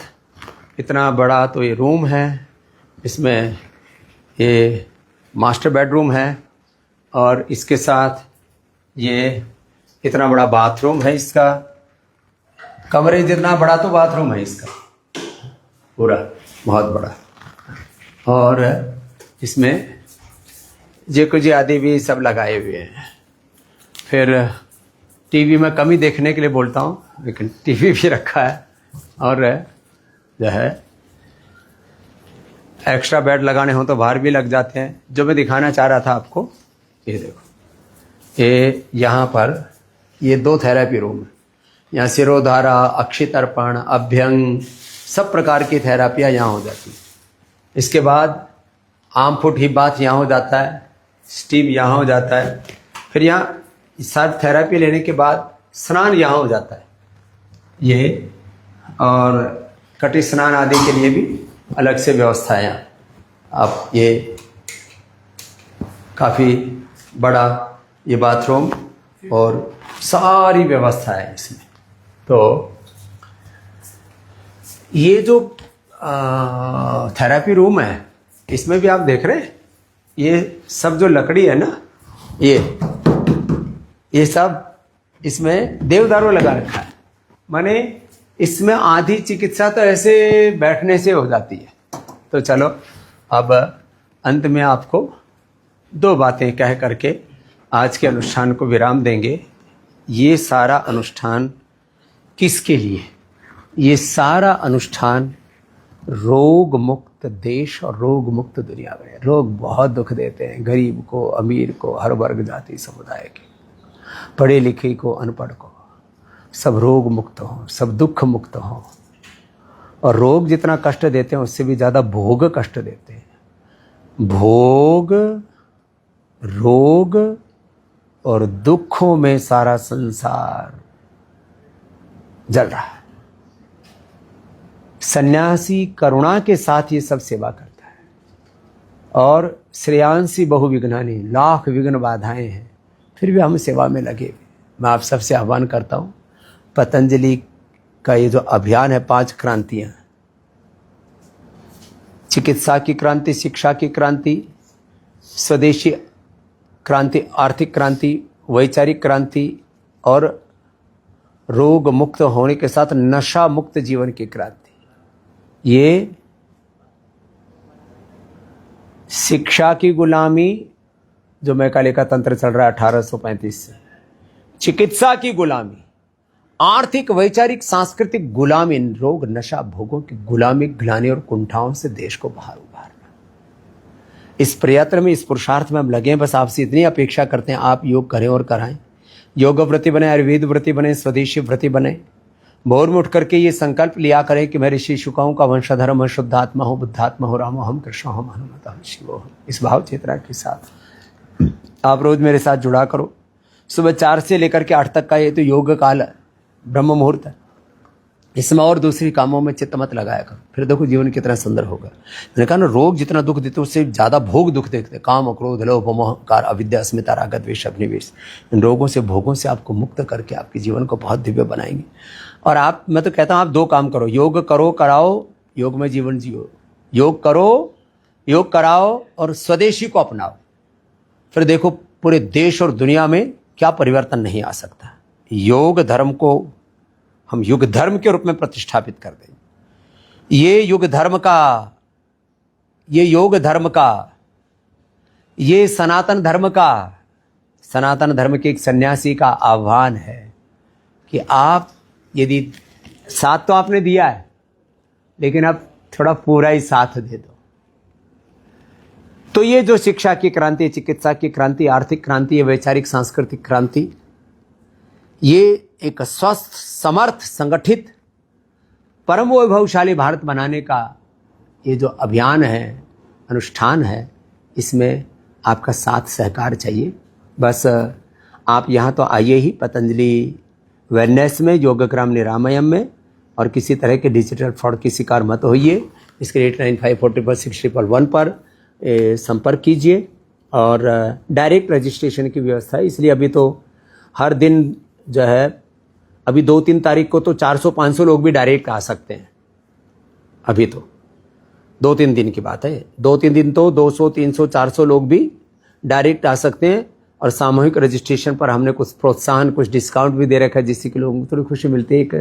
Speaker 1: इतना बड़ा तो ये रूम है, इसमें ये मास्टर बेडरूम है, और इसके साथ ये इतना बड़ा बाथरूम है। इसका कमरे जितना बड़ा तो बाथरूम है इसका पूरा, बहुत बड़ा। और इसमें जैकुजी आदि भी सब लगाए हुए हैं। फिर टीवी में कम ही देखने के लिए बोलता हूँ, लेकिन टीवी भी रखा है। और जो है एक्स्ट्रा बेड लगाने हो तो बाहर भी लग जाते हैं। जो मैं दिखाना चाह रहा था आपको, ये देखो, ये यहाँ पर ये 2 थेरेपी रूम है। यहाँ सिरोधारा, अक्षितर्पण, अभ्यंग, सब प्रकार की थेरापियाँ यहाँ हो जाती है। इसके बाद आर्म फुट हिप बाथ यहाँ हो जाता है, स्टीम यहाँ हो जाता है। फिर यहाँ सब थेरापी लेने के बाद स्नान यहाँ हो जाता है ये, और कटी स्नान आदि के लिए भी अलग से व्यवस्था है यहाँ। अब ये काफ़ी बड़ा ये बाथरूम और सारी व्यवस्था है इसमें। तो ये जो थेरेपी रूम है, इसमें भी आप देख रहे हैं ये सब जो लकड़ी है ना, ये सब इसमें देवदारू लगा रखा है। माने इसमें आधी चिकित्सा तो ऐसे बैठने से हो जाती है। तो चलो अब अंत में आपको 2 बातें कह करके आज के अनुष्ठान को विराम देंगे। ये सारा अनुष्ठान किसके लिए? ये सारा अनुष्ठान रोग मुक्त देश और रोग मुक्त दुनिया में। रोग बहुत दुख देते हैं, गरीब को, अमीर को, हर वर्ग जाति समुदाय के, पढ़े लिखे को, अनपढ़ को, सब रोग मुक्त हों, सब दुख मुक्त हों। और रोग जितना कष्ट देते हैं उससे भी ज़्यादा भोग कष्ट देते हैं। भोग, रोग और दुखों में सारा संसार जल रहा है। सन्यासी करुणा के साथ ये सब सेवा करता है। और श्रेयांसी बहुविघ्नानि, लाख विघ्न बाधाएं हैं, फिर भी हम सेवा में लगे हुए। मैं आप सबसे आह्वान करता हूँ, पतंजलि का ये जो अभियान है 5 क्रांतियाँ, चिकित्सा की क्रांति, शिक्षा की क्रांति, स्वदेशी क्रांति, आर्थिक क्रांति, वैचारिक क्रांति और रोग मुक्त होने के साथ नशा मुक्त जीवन की क्रांति। ये शिक्षा की गुलामी जो मैकाले का तंत्र चल रहा है 1835 से, चिकित्सा की गुलामी, आर्थिक, वैचारिक, सांस्कृतिक गुलामी, रोग, नशा, भोगों की गुलामी, ग्लानि और कुंठाओं से देश को बाहर उभारना। इस प्रयत्न में, इस पुरुषार्थ में हम लगे हैं। बस आपसे इतनी अपेक्षा करते हैं, आप योग करें और कराएं। योग व्रति बने, आयुर्वेद व्रति बने, स्वदेशी व्रति बने। भोर में उठ करके ये संकल्प लिया करें कि मैं ऋषि शुकाओं का वंशधर हूं, शुद्धात्मा हूं, बुद्धात्मा हूं, रामो हम, कृष्ण हम, हनुमत हम, शिवो हम। इस भाव चेतना के साथ आप रोज मेरे साथ जुड़ा करो। सुबह 4 से लेकर के 8 तक का ये तो योग काल है, ब्रह्म मुहूर्त है। इसमें और दूसरी कामों में चित्त मत लगाया करो, फिर देखो जीवन कितना सुंदर होगा। मैंने कहा ना, रोग जितना दुख देते उससे ज्यादा भोग दुख देते। काम, क्रोध, लोभ, मोह, कार, अविद्या, अस्मिता, राग, द्वेष, अभिनिवेश, इन रोगों से, भोगों से आपको मुक्त करके आपके जीवन को बहुत दिव्य बनाएंगे। और आप, मैं तो कहता हूं, आप 2 काम करो, योग करो, कराओ, योग में जीवन जियो। योग करो, योग कराओ और स्वदेशी को अपनाओ। फिर देखो पूरे देश और दुनिया में क्या परिवर्तन नहीं आ सकता। योग धर्म को हम युग धर्म के रूप में प्रतिष्ठापित कर दें। ये युग धर्म का, ये योग धर्म का, ये सनातन धर्म का, सनातन धर्म के एक सन्यासी का आह्वान है कि आप यदि साथ तो आपने दिया है, लेकिन अब थोड़ा पूरा ही साथ दे दो। तो ये जो शिक्षा की क्रांति, चिकित्सा की क्रांति, आर्थिक क्रांति, वैचारिक सांस्कृतिक क्रांति, ये एक स्वस्थ, समर्थ, संगठित, परम वैभवशाली भारत बनाने का ये जो अभियान है, अनुष्ठान है, इसमें आपका साथ सहकार चाहिए। बस आप यहाँ तो आइए ही पतंजलि वेलनेस में, योगग्राम निरामयम में, और किसी तरह के डिजिटल फ्रॉड की शिकार मत होइए। इसके लिए 89544611 पर संपर्क कीजिए और डायरेक्ट रजिस्ट्रेशन की व्यवस्था है। इसलिए अभी तो हर दिन जो है, अभी 2-3 तारीख को तो 400-500 लोग भी डायरेक्ट आ सकते हैं। अभी तो 2-3 दिन की बात है, 2-3 दिन तो 200, 300, 400 लोग भी डायरेक्ट आ सकते हैं। और सामूहिक रजिस्ट्रेशन पर हमने कुछ प्रोत्साहन, कुछ डिस्काउंट भी दे रखा है, जिससे कि लोगों को थोड़ी खुशी मिलती है। एक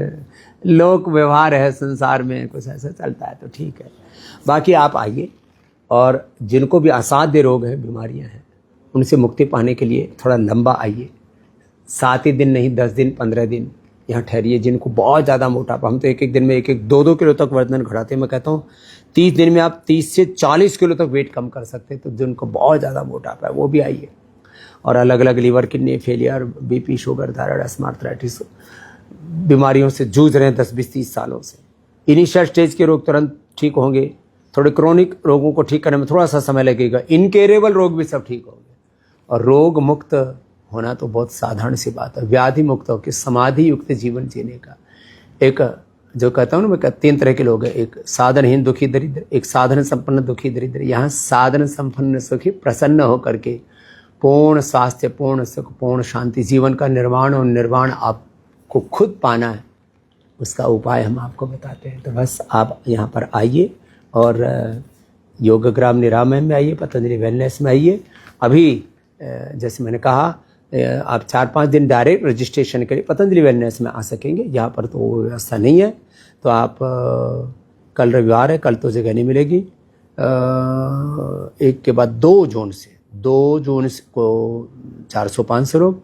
Speaker 1: लोक व्यवहार है संसार में, कुछ ऐसा चलता है तो ठीक है। बाकी आप आइए, और जिनको भी असाध्य रोग है, बीमारियां हैं, उनसे मुक्ति पाने के लिए थोड़ा लंबा आइए। 7 ही दिन नहीं, 10 दिन, 15 दिन यहाँ ठहरिए। जिनको बहुत ज़्यादा मोटापा, हम तो एक दिन में 1-2 किलो तक वजन घटाते हैं। मैं कहता हूँ 30 दिन में आप 30 से 40 किलो तक वेट कम कर सकते हैं। तो जिनको बहुत ज़्यादा मोटापा है वो भी आइए। और अलग अलग liver, kidney failure, BP, sugar, thyroid, asthma, arthritis बीमारियों से जूझ रहे हैं 10-20-30 सालों से। इनिशियल स्टेज के रोग तुरंत ठीक होंगे, थोड़े क्रोनिक रोगों को ठीक करने में थोड़ा सा समय लगेगा, इनकेरेबल रोग भी सब ठीक होंगे। और रोग मुक्त होना तो बहुत साधारण सी बात है। व्याधि मुक्त होकर समाधि युक्त जीवन जीने का एक, जो कहता हूँ ना मैं, 3 तरह के लोग हैं। एक साधनहीन दुखी दरिद्र, एक साधन संपन्न दुखी दरिद्र। यहाँ साधन संपन्न सुखी प्रसन्न होकर के पूर्ण स्वास्थ्य, पूर्ण सुख, पूर्ण शांति, जीवन का निर्माण और निर्वाण आपको खुद पाना है, उसका उपाय हम आपको बताते हैं। तो बस आप यहाँ पर आइए और योगग्राम निरामय में आइए, पतंजलि वेलनेस में आइए। अभी जैसे मैंने कहा, आप 4-5 दिन डायरेक्ट रजिस्ट्रेशन के लिए पतंजलि वेलनेस में आ सकेंगे। यहाँ पर तो वो व्यवस्था नहीं है। तो आप कल रविवार है, कल तो जगह नहीं मिलेगी। एक के बाद 2 जून को 400-500 लोग,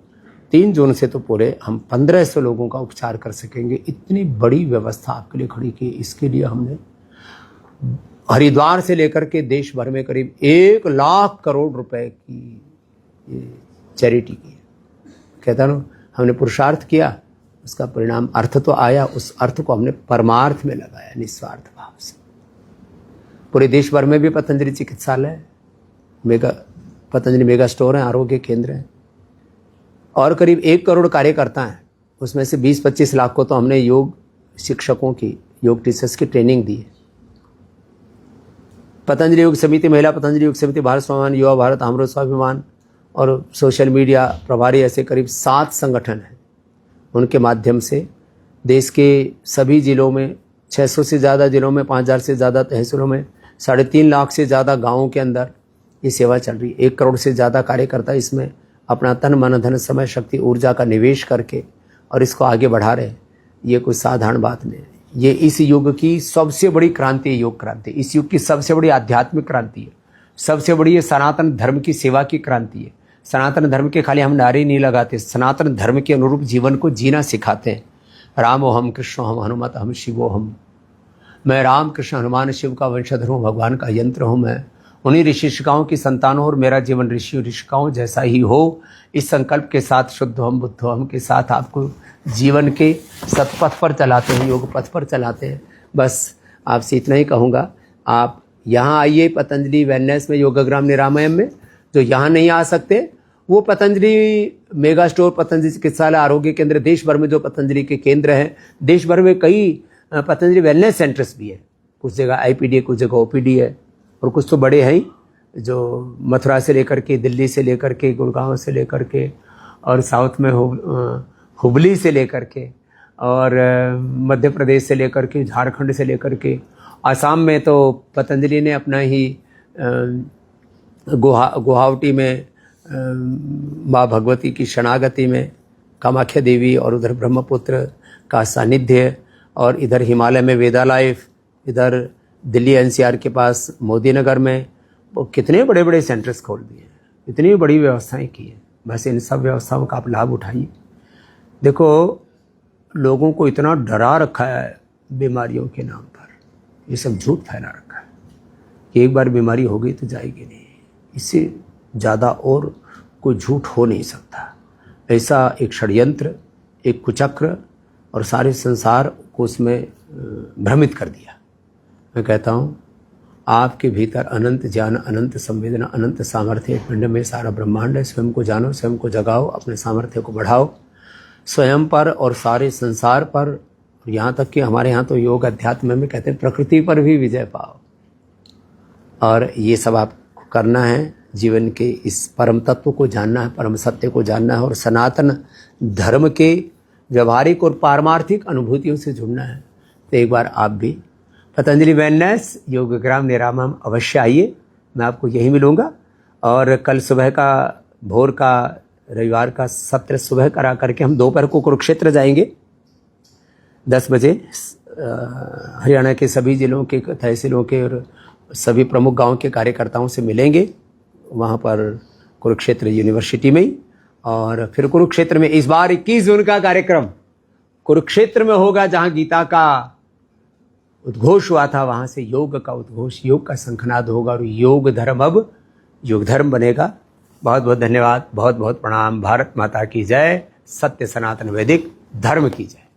Speaker 1: 3 जून से तो पूरे हम 1500 लोगों का उपचार कर सकेंगे। इतनी बड़ी व्यवस्था आपके लिए खड़ी की। इसके लिए हमने हरिद्वार से लेकर के देश भर में करीब 1 लाख करोड़ रुपए की चैरिटी की। कहता ना, हमने पुरुषार्थ किया, उसका परिणाम अर्थ तो आया। उस अर्थ को हमने परमार्थ में लगाया, निस्वार्थ भाव से। पूरे देश भर में भी पतंजलि चिकित्सालय, पतंजलि मेगा स्टोर हैं, आरोग्य केंद्र हैं, और करीब 1 करोड़ कार्यकर्ता हैं। उसमें से 20-25 लाख को तो हमने योग शिक्षकों की, योग टीचर्स की ट्रेनिंग दी है। पतंजलि योग समिति, महिला पतंजलि योग समिति, भारत स्वाभिमान, युवा भारत, हमरो स्वाभिमान और सोशल मीडिया प्रभारी, ऐसे करीब 7 संगठन हैं। उनके माध्यम से देश के सभी जिलों में, 600 से ज़्यादा जिलों में, 5000 से ज़्यादा तहसीलों में, 3.5 लाख से ज़्यादा गाँवों के अंदर ये सेवा चल रही है। 1 करोड़ से ज़्यादा कार्यकर्ता इसमें अपना तन, मन, धन, समय, शक्ति, ऊर्जा का निवेश करके और इसको आगे बढ़ा रहे हैं। ये कोई साधारण बात नहीं है। ये इस युग की सबसे बड़ी क्रांति है, योग क्रांति। इस युग की सबसे बड़ी आध्यात्मिक क्रांति है। सबसे बड़ी ये सनातन धर्म की सेवा की क्रांति है। सनातन धर्म के खाली हम नारे नहीं लगाते, सनातन धर्म के अनुरूप जीवन को जीना सिखाते हैं। रामो हम, कृष्णो हम, हनुमत हम, शिवो हम। मैं राम, कृष्ण, हनुमान, शिव का वंशधर हूँ, भगवान का यंत्र हूँ। मैं उन्हीं ऋषिकाओं की संतान हूँ और मेरा जीवन ऋषि ऋषिकाओं जैसा ही हो, इस संकल्प के साथ शुद्ध हम, बुद्ध हम के साथ आपको जीवन के सतपथ पर चलाते हैं, योग पथ पर चलाते हैं। बस आपसे इतना ही कहूँगा, आप यहाँ आइए पतंजलि वेलनेस में, योगग्राम निरामयम में। जो यहाँ नहीं आ सकते वो पतंजलि मेगा स्टोर, पतंजलि चिकित्सालय, आरोग्य केंद्र, देश भर में जो पतंजलि के केंद्र हैं, देश भर में कई पतंजलि वेलनेस सेंटर्स भी है। कुछ जगह आईपीडी है, कुछ जगह ओपीडी है, और कुछ तो बड़े हैं ही, जो मथुरा से लेकर के, दिल्ली से लेकर के, गुड़गांव से लेकर के, और साउथ में हुबली से लेकर के, और मध्य प्रदेश से लेकर के, झारखंड से लेकर के, आसाम में तो पतंजलि ने अपना ही गुवाहाटी में माँ भगवती की शरणागति में कामाख्या देवी, और उधर ब्रह्मपुत्र का सानिध्य, और इधर हिमालय में वेदा लाइफ, इधर दिल्ली एनसीआर के पास मोदी नगर में, वो कितने बड़े बड़े सेंटर्स खोल दिए हैं, इतनी बड़ी व्यवस्थाएं की हैं। बस इन सब व्यवस्थाओं का आप लाभ उठाइए। देखो, लोगों को इतना डरा रखा है बीमारियों के नाम पर, ये सब झूठ फैला रखा है कि एक बार बीमारी हो गई तो जाएगी नहीं। इससे ज़्यादा और कोई झूठ हो नहीं सकता। ऐसा एक षड्यंत्र, एक कुचक्र और सारे संसार को उसमें भ्रमित कर दिया। मैं कहता हूँ आपके भीतर अनंत ज्ञान, अनंत संवेदना, अनंत सामर्थ्य, पिंड में सारा ब्रह्मांड है। स्वयं को जानो, स्वयं को जगाओ, अपने सामर्थ्य को बढ़ाओ, स्वयं पर और सारे संसार पर, यहाँ तक कि हमारे यहाँ तो योग अध्यात्म में कहते हैं प्रकृति पर भी विजय पाओ। और ये सब आपको करना है। जीवन के इस परम तत्व को जानना है, परम सत्य को जानना है और सनातन धर्म के व्यवहारिक और पारमार्थिक अनुभूतियों से जुड़ना है। तो एक बार आप भी पतंजलि वेलनेस योगग्राम निरामम अवश्य आइए, मैं आपको यहीं मिलूँगा। और कल सुबह का, भोर का, रविवार का सत्र सुबह करा करके हम दोपहर को कुरुक्षेत्र जाएंगे 10 बजे। हरियाणा के सभी जिलों के, तहसीलों के और सभी प्रमुख गांव के कार्यकर्ताओं से मिलेंगे वहाँ पर कुरुक्षेत्र यूनिवर्सिटी में ही। और फिर कुरुक्षेत्र में इस बार 21 जून का कार्यक्रम कुरुक्षेत्र में होगा, जहाँ गीता का उद्घोष हुआ था, वहाँ से योग का उद्घोष, योग का शंखनाद होगा और योग धर्म अब योग धर्म बनेगा। बहुत बहुत धन्यवाद, बहुत बहुत प्रणाम। भारत माता की जय, सत्य सनातन वैदिक धर्म की जय।